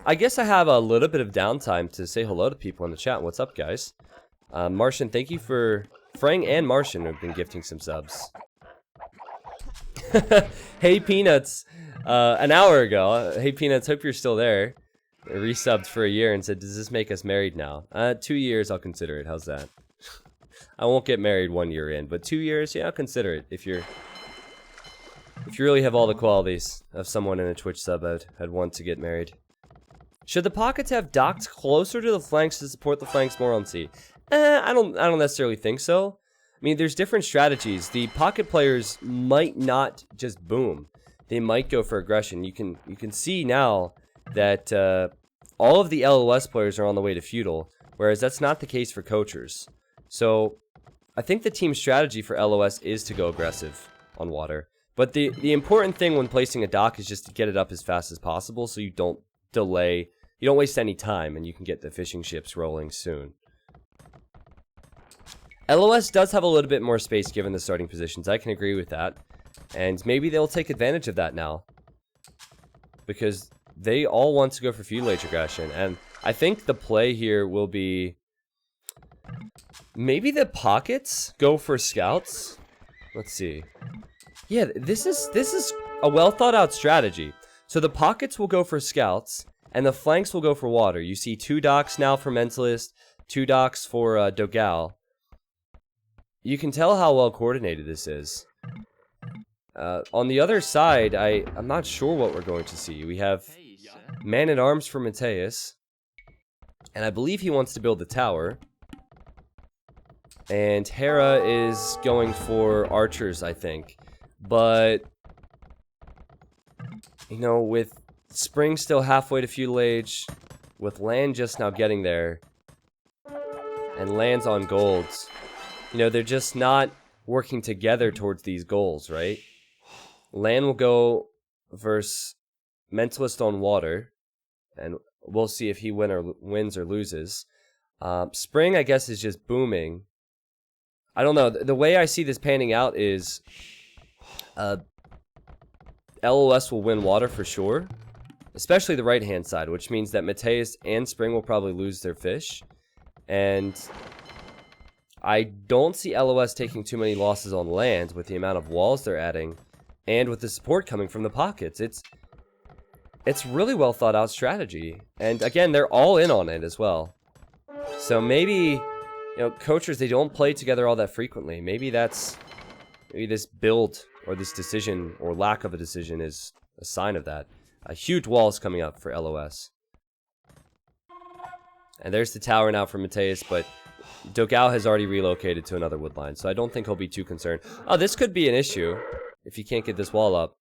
[SPEAKER 1] I guess I have a little bit of downtime to say hello to people in the chat. What's up, guys? Martian, thank you for... Frang and Martian have been gifting some subs. Hey Peanuts, an hour ago. Hey Peanuts, hope you're still there. Resubbed for a year and said, does this make us married now? 2 years, I'll consider it. How's that? I won't get married 1 year in, but 2 years, yeah, I'll consider it. If you really have all the qualities of someone in a Twitch sub, I'd want to get married. Should the pockets have docked closer to the flanks to support the flanks more on C? I don't necessarily think so. I mean, there's different strategies. The pocket players might not just boom. They might go for aggression. You can see now that all of the LoS players are on the way to feudal, whereas that's not the case for coachers. So I think the team strategy for LoS is to go aggressive on water. But the important thing when placing a dock is just to get it up as fast as possible so you don't delay, you don't waste any time, and you can get the fishing ships rolling soon. LoS does have a little bit more space given the starting positions. I can agree with that. And maybe they'll take advantage of that now, because they all want to go for feudal age aggression. And I think the play here will be maybe the pockets go for scouts. Let's see. Yeah, this is a well thought out strategy. So the pockets will go for scouts, and the flanks will go for water. You see 2 docks now for Mentalist, 2 docks for Dogal. You can tell how well coordinated this is. On the other side, I'm not sure what we're going to see. We have Man-at-Arms for Mateus, and I believe he wants to build the tower. And Hera is going for archers, I think. But, you know, with Spring still halfway to feudal age, with Land just now getting there, and Land's on golds, you know, they're just not working together towards these goals, right? Land will go versus Mentalist on water, and we'll see if he wins or loses. Spring, I guess, is just booming. I don't know. The way I see this panning out is LoS will win water for sure, especially the right-hand side, which means that Mateus and Spring will probably lose their fish. And I don't see LoS taking too many losses on land with the amount of walls they're adding, and with the support coming from the pockets. It's really well thought out strategy. And again, they're all in on it as well. So maybe, you know, coachers, they don't play together all that frequently. Maybe this build or this decision or lack of a decision is a sign of that. A huge wall is coming up for LoS. And there's the tower now for Mateus, but Dogal has already relocated to another woodline, so I don't think he'll be too concerned. Oh, this could be an issue if he can't get this wall up.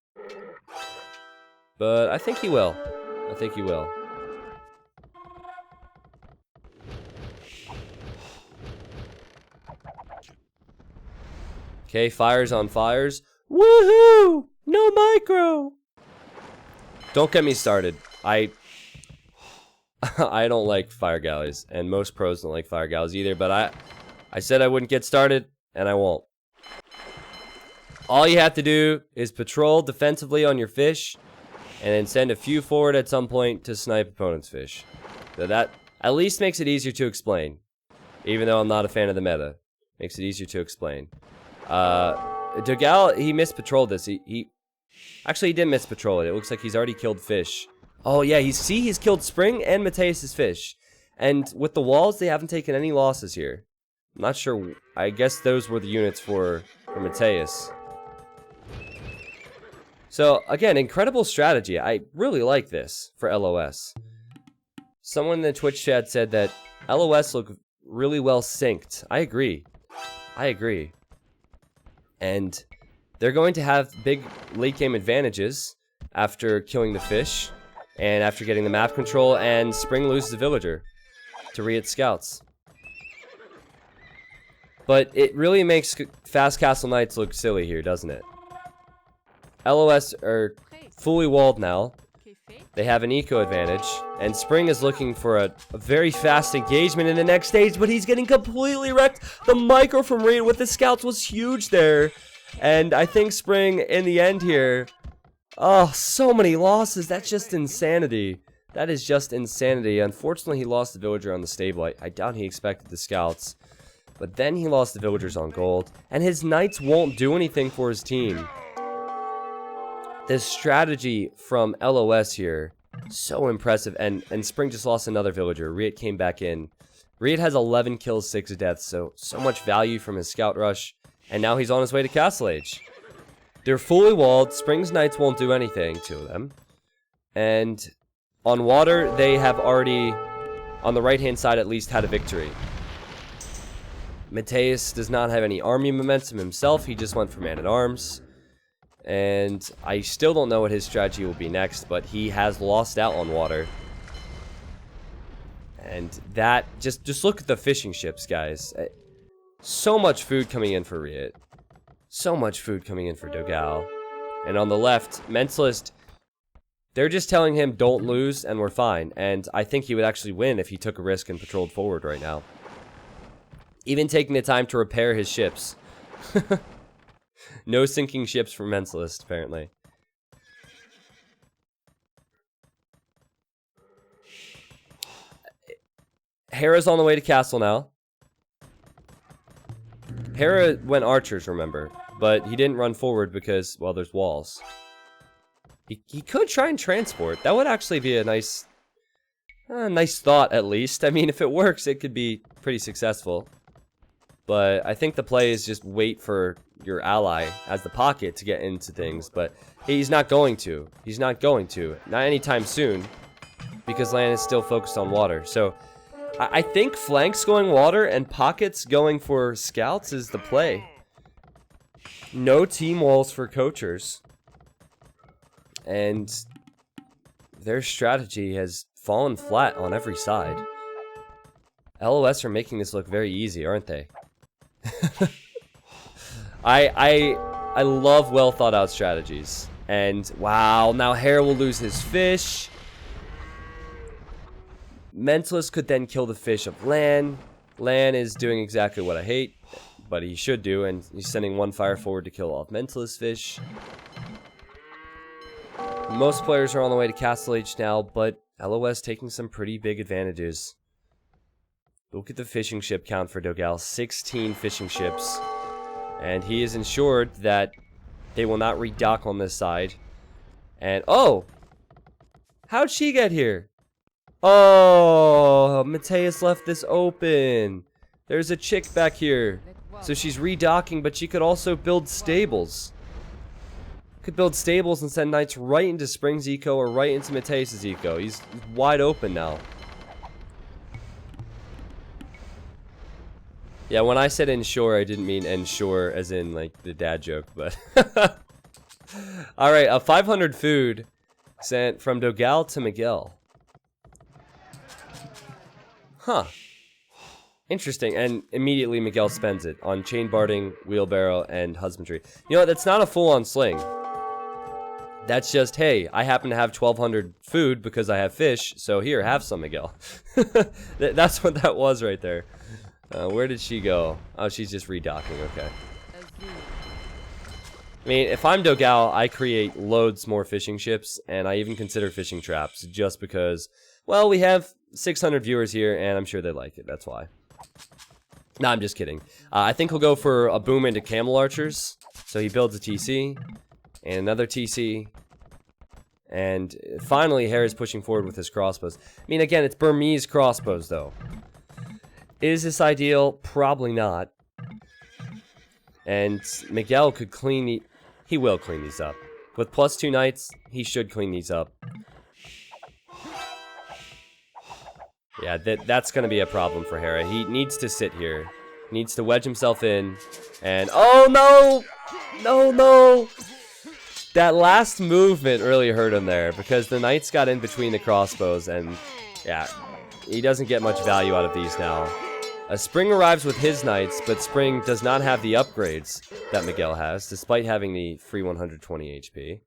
[SPEAKER 1] But I think he will. I think he will. Okay, fires on fires. Woohoo! No micro! Don't get me started. I don't like fire galleys, and most pros don't like fire galleys either, but I said I wouldn't get started, and I won't. All you have to do is patrol defensively on your fish, and then send a few forward at some point to snipe opponent's fish. So that at least makes it easier to explain, even though I'm not a fan of the meta. Makes it easier to explain. Dogal, he mispatrolled this. Actually, he didn't mispatrol it. It looks like he's already killed fish. Oh, yeah, he's killed Spring and Mateus' fish. And with the walls, they haven't taken any losses here. I'm not sure. I guess those were the units for Mateus. So, again, incredible strategy. I really like this for LoS. Someone in the Twitch chat said that LoS look really well synced. I agree. I agree. And they're going to have big late game advantages after killing the fish and after getting the map control, and Spring loses the villager to Riot scouts. But it really makes Fast Castle Knights look silly here, doesn't it? LoS are fully walled now. They have an eco advantage, and Spring is looking for a very fast engagement in the next stage, but he's getting completely wrecked. The micro from Riot with the scouts was huge there, and I think Spring, in the end here, oh, so many losses. That's just insanity. That is just insanity. Unfortunately, he lost the villager on the stable. I doubt he expected the scouts, but then he lost the villagers on gold, and his knights won't do anything for his team. This strategy from LoS here, so impressive. And Spring just lost another villager. Riot came back in. Riot has 11 kills, 6 deaths, so much value from his scout rush. And now he's on his way to Castle Age. They're fully walled. Spring's Knights won't do anything to them. And on water, they have already, on the right-hand side at least, had a victory. Mateus does not have any army momentum himself. He just went for man-at-arms. And I still don't know what his strategy will be next, but he has lost out on water. And that, just look at the fishing ships, guys. So much food coming in for Riot. So much food coming in for Dogal. And on the left, Mentalist, they're just telling him don't lose and we're fine. And I think he would actually win if he took a risk and patrolled forward right now. Even taking the time to repair his ships. No sinking ships for Mentalist, apparently. Hera's on the way to castle now. Hera went archers, remember. But he didn't run forward because, well, there's walls. He could try and transport. That would actually be a nice thought, at least. I mean, if it works, it could be pretty successful. But I think the play is just wait for your ally as the pocket to get into things. But he's not going to. He's not going to. Not anytime soon. Because land is still focused on water. So I think flanks going water and pockets going for scouts is the play. No team walls for coachers. And their strategy has fallen flat on every side. LoS are making this look very easy, aren't they? I love well thought out strategies. And wow, now Hera will lose his fish. Mentalist could then kill the fish of Lan. Lan is doing exactly what I hate, but he should do, and he's sending one fire forward to kill off Mentalist fish. Most players are on the way to Castle Age now, but LoS taking some pretty big advantages. Look at the fishing ship count for Dogal. 16 fishing ships. And he is ensured that they will not redock on this side. And, oh! How'd she get here? Oh, Mateus left this open. There's a chick back here. So she's redocking, but she could also build stables. Could build stables and send knights right into Spring's eco or right into Mateus' eco. He's wide open now. Yeah, when I said ensure, I didn't mean ensure as in like the dad joke, but alright, a 500 food sent from Dogal to Miguel. Huh. Interesting, and immediately Miguel spends it on chain barding, wheelbarrow, and husbandry. You know what, that's not a full-on sling. That's just, hey, I happen to have 1,200 food because I have fish, so here, have some, Miguel. That's what that was right there. Where did she go? Oh, she's just redocking, okay. I mean, if I'm Dogal, I create loads more fishing ships, and I even consider fishing traps, just because, well, we have 600 viewers here, and I'm sure they like it, that's why. No, I'm just kidding. I think he'll go for a boom into camel archers. So he builds a TC, and another TC, and finally Hera's pushing forward with his crossbows. I mean, again, it's Burmese crossbows, though. Is this ideal? Probably not. And Miguel could clean he will clean these up. With +2 knights, he should clean these up. Yeah, that's going to be a problem for Hera. He needs to sit here. He needs to wedge himself in. And, oh no! No, no! That last movement really hurt him there, because the knights got in between the crossbows, and yeah, he doesn't get much value out of these now. Spring arrives with his knights, but Spring does not have the upgrades that Miguel has, despite having the free 120 HP.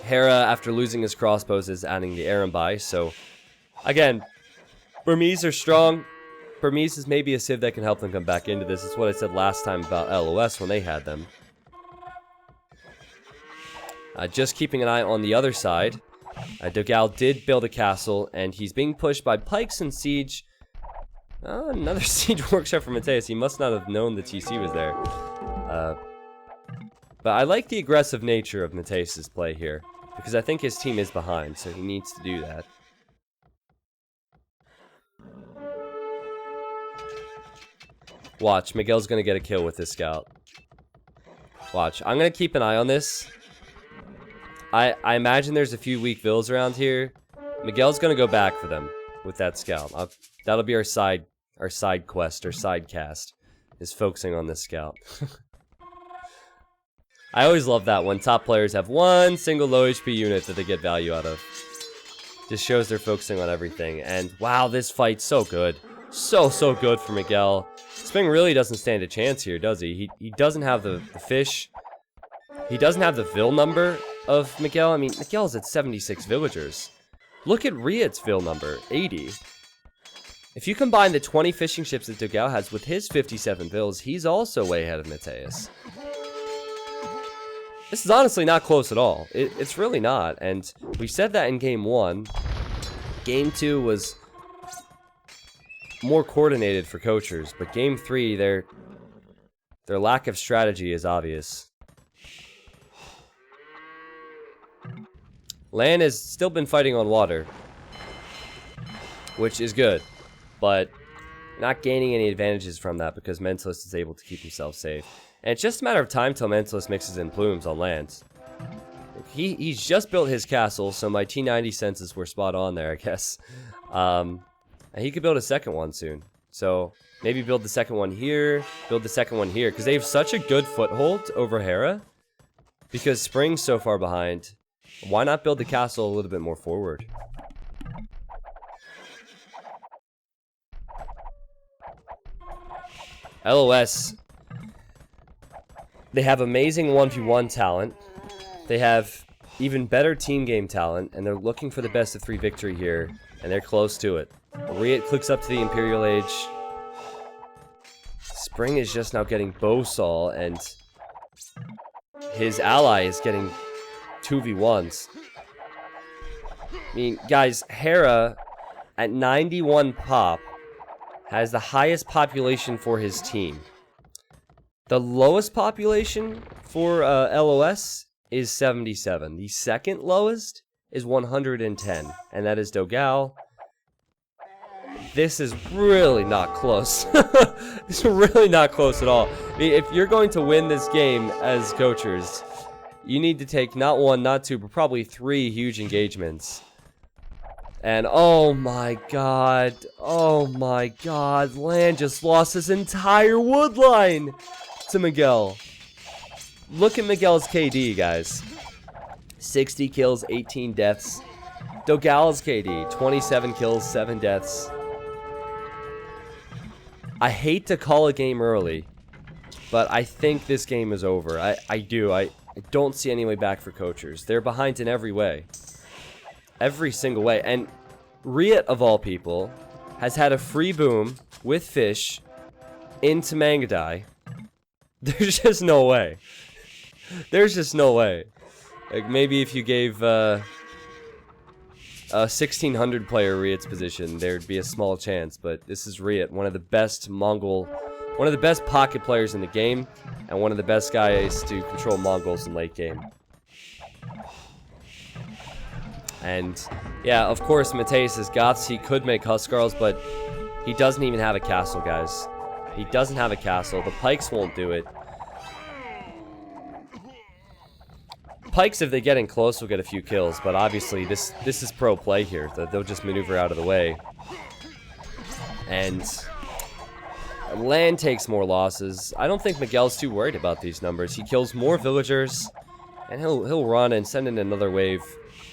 [SPEAKER 1] Hera, after losing his crossbows, is adding the Arambai, so again, Burmese are strong. Burmese is maybe a civ that can help them come back into this. It's what I said last time about LoS when they had them. Just keeping an eye on the other side. Dogal did build a castle, and he's being pushed by pikes and siege. Another siege workshop for Mateus. He must not have known the TC was there. But I like the aggressive nature of Mateus' play here, because I think his team is behind, so he needs to do that. Watch, Miguel's going to get a kill with this scout. Watch, I'm going to keep an eye on this. I imagine there's a few weak vills around here. Miguel's going to go back for them with that scout. That'll be our side quest, or side cast, is focusing on this scout. I always love that when top players have one single low HP unit that they get value out of. Just shows they're focusing on everything. And wow, this fight's so good. So good for Miguel. Spring really doesn't stand a chance here, does he? He doesn't have the fish. He doesn't have the vill number of Miguel. I mean, Miguel's at 76 villagers. Look at Riet's vill number, 80. If you combine the 20 fishing ships that Dogao has with his 57 vills, he's also way ahead of Mateus. This is honestly not close at all. It's really not. And we said that in Game 1. Game 2 was more coordinated for coachers, but Game 3, their lack of strategy is obvious. Lan has still been fighting on water, which is good, but not gaining any advantages from that because Mentalist is able to keep himself safe. And it's just a matter of time till Mentalist mixes in plumes on land. He's just built his castle, so my T90 senses were spot on there, I guess. And he could build a second one soon. So maybe build the second one here, build the second one here, because they have such a good foothold over Hera. Because Spring's so far behind, why not build the castle a little bit more forward? LoS, they have amazing 1v1 talent. They have even better team game talent, and they're looking for the best of 3 victory here, and they're close to it. Riet clicks up to the Imperial Age. Spring is just now getting Bowsol, and his ally is getting 2v1s. I mean, guys, Hera at 91 pop has the highest population for his team. The lowest population for LoS is 77. The second lowest is 110, and that is Dogao. This is really not close. It's really not close at all. I mean, if you're going to win this game as coachers, you need to take not 1, not 2, but probably 3 huge engagements. And oh my god, Lan just lost his entire wood line to Miguel. Look at Miguel's KD, guys. 60 kills, 18 deaths. Dogal's KD, 27 kills, 7 deaths. I hate to call a game early, but I think this game is over. I do. I don't see any way back for coachers. They're behind in every way. Every single way. And Riet, of all people, has had a free boom with fish into Mangadai. There's just no way. There's just no way. Like, maybe if you gave a 1600 player Riet's position, there'd be a small chance, but this is Riet, one of the best Mongol, one of the best pocket players in the game, and one of the best guys to control Mongols in late game. And yeah, of course, Mateus is Goths. He could make Huskarls, but he doesn't even have a castle, guys. He doesn't have a castle. The Pikes won't do it. Pikes, if they get in close, will get a few kills, but obviously this is pro play here. They'll just maneuver out of the way. And Lan takes more losses. I don't think Miguel's too worried about these numbers. He kills more villagers, and he'll run and send in another wave.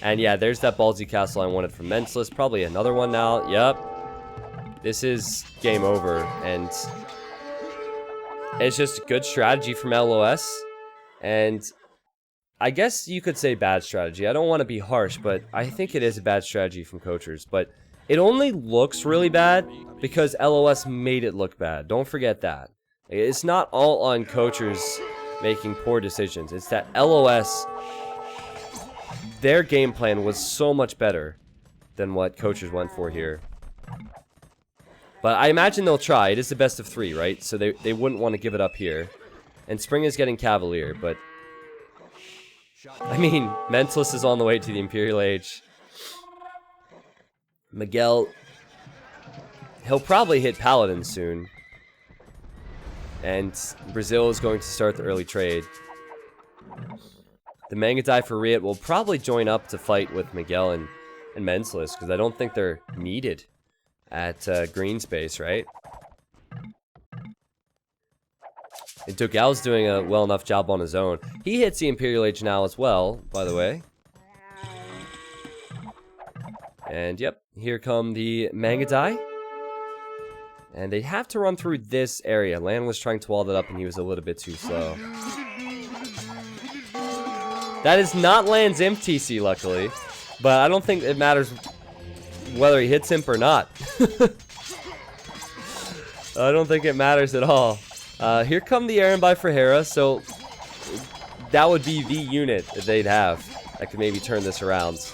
[SPEAKER 1] And yeah, there's that ballsy castle I wanted from Mentalist. Probably another one now. Yep. This is game over, and it's just good strategy from LoS. And I guess you could say bad strategy. I don't want to be harsh, but I think it is a bad strategy from coachers. But it only looks really bad because LoS made it look bad. Don't forget that. It's not all on coachers making poor decisions. It's that LoS, their game plan was so much better than what coachers went for here. But I imagine they'll try. It is the best of 3, right? So they wouldn't want to give it up here. And Spring is getting Cavalier, but I mean, Mentalist is on the way to the Imperial Age. Miguel, he'll probably hit Paladin soon. And Brazil is going to start the early trade. The Mangadai for Riot will probably join up to fight with Miguel and Mentalist, because I don't think they're needed at green space, right? And Dogal's doing a well enough job on his own. He hits the Imperial Age now as well, by the way. And yep, here come the Mangadai. And they have to run through this area. Lan was trying to wall that up and he was a little bit too slow. That is not Lan's MTC, luckily. But I don't think it matters whether he hits imp or not. I don't think it matters at all. Here come the Aranbai for Hera, so that would be the unit that they'd have that could maybe turn this around.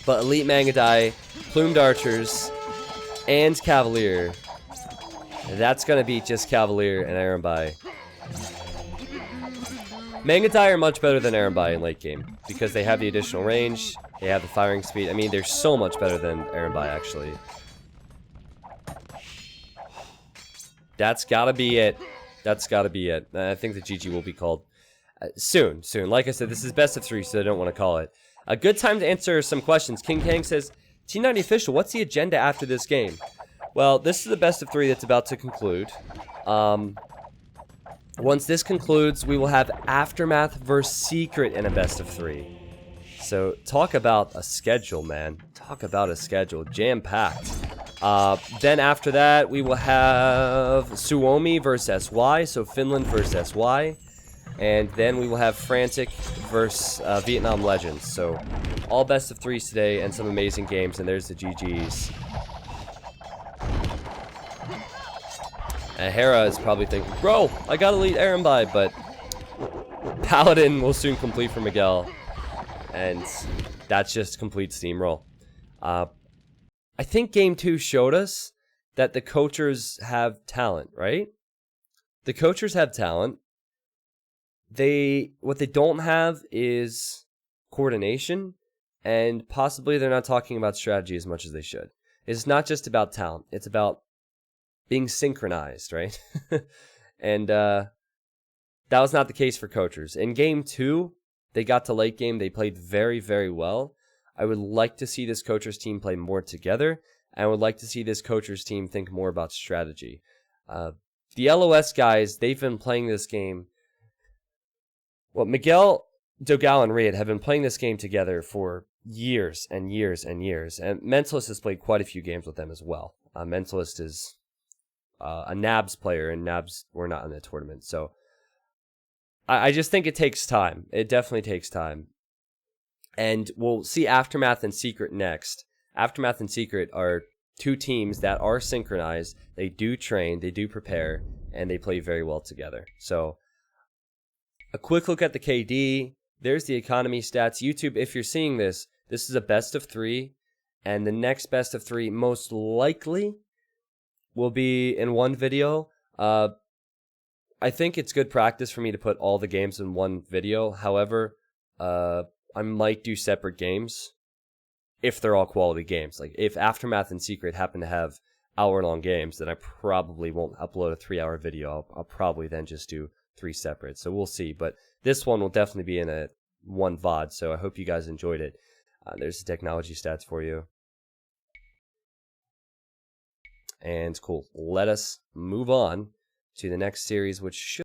[SPEAKER 1] But Elite Mangadai, Plumed Archers, and Cavalier. That's going to beat just Cavalier and Aranbai. Mangadai are much better than Aranbai in late game because they have the additional range, they have the firing speed. I mean, they're so much better than Aranbai, actually. That's gotta be it. That's gotta be it. I think the GG will be called soon. Like I said, this is best of 3, so I don't want to call it. A good time to answer some questions. King Kang says, T90 official, what's the agenda after this game? Well, this is the best of 3 that's about to conclude. Once this concludes, we will have Aftermath versus Secret in a best of 3. So, talk about a schedule, man. Talk about a schedule. Jam-packed. Then after that, we will have Suomi versus SY, so Finland versus SY. And then we will have Frantic versus Vietnam Legends. So, all best of 3s today and some amazing games, and there's the GGs. And Hera is probably thinking, bro, I gotta lead Aranbai, but Paladin will soon complete for Miguel. And that's just complete steamroll. I think Game 2 showed us that the coachers have talent, right? The coachers have talent. What they don't have is coordination, and possibly they're not talking about strategy as much as they should. It's not just about talent. It's about being synchronized, right? And that was not the case for coachers. In Game 2, they got to late game. They played very, very well. I would like to see this coachers team play more together. And I would like to see this coachers team think more about strategy. The LoS guys, they've been playing this game. Well, Miguel, Dogal, and Riot have been playing this game together for years and years and years. And Mentalist has played quite a few games with them as well. Mentalist is a Nabs player, and Nabs were not in the tournament. So I just think it takes time. It definitely takes time. And we'll see Aftermath and Secret next. Aftermath and Secret are 2 teams that are synchronized. They do train, they do prepare, and they play very well together. So a quick look at the KD. There's the economy stats. YouTube, if you're seeing this, this is a best of 3. And the next best of 3 most likely will be in one video. I think it's good practice for me to put all the games in one video. However, I might do separate games if they're all quality games. Like if Aftermath and Secret happen to have hour-long games, then I probably won't upload a 3-hour video. I'll probably then just do 3 separate. So we'll see. But this one will definitely be in a one VOD. So I hope you guys enjoyed it. There's the technology stats for you. And cool. Let us move on to the next series, which should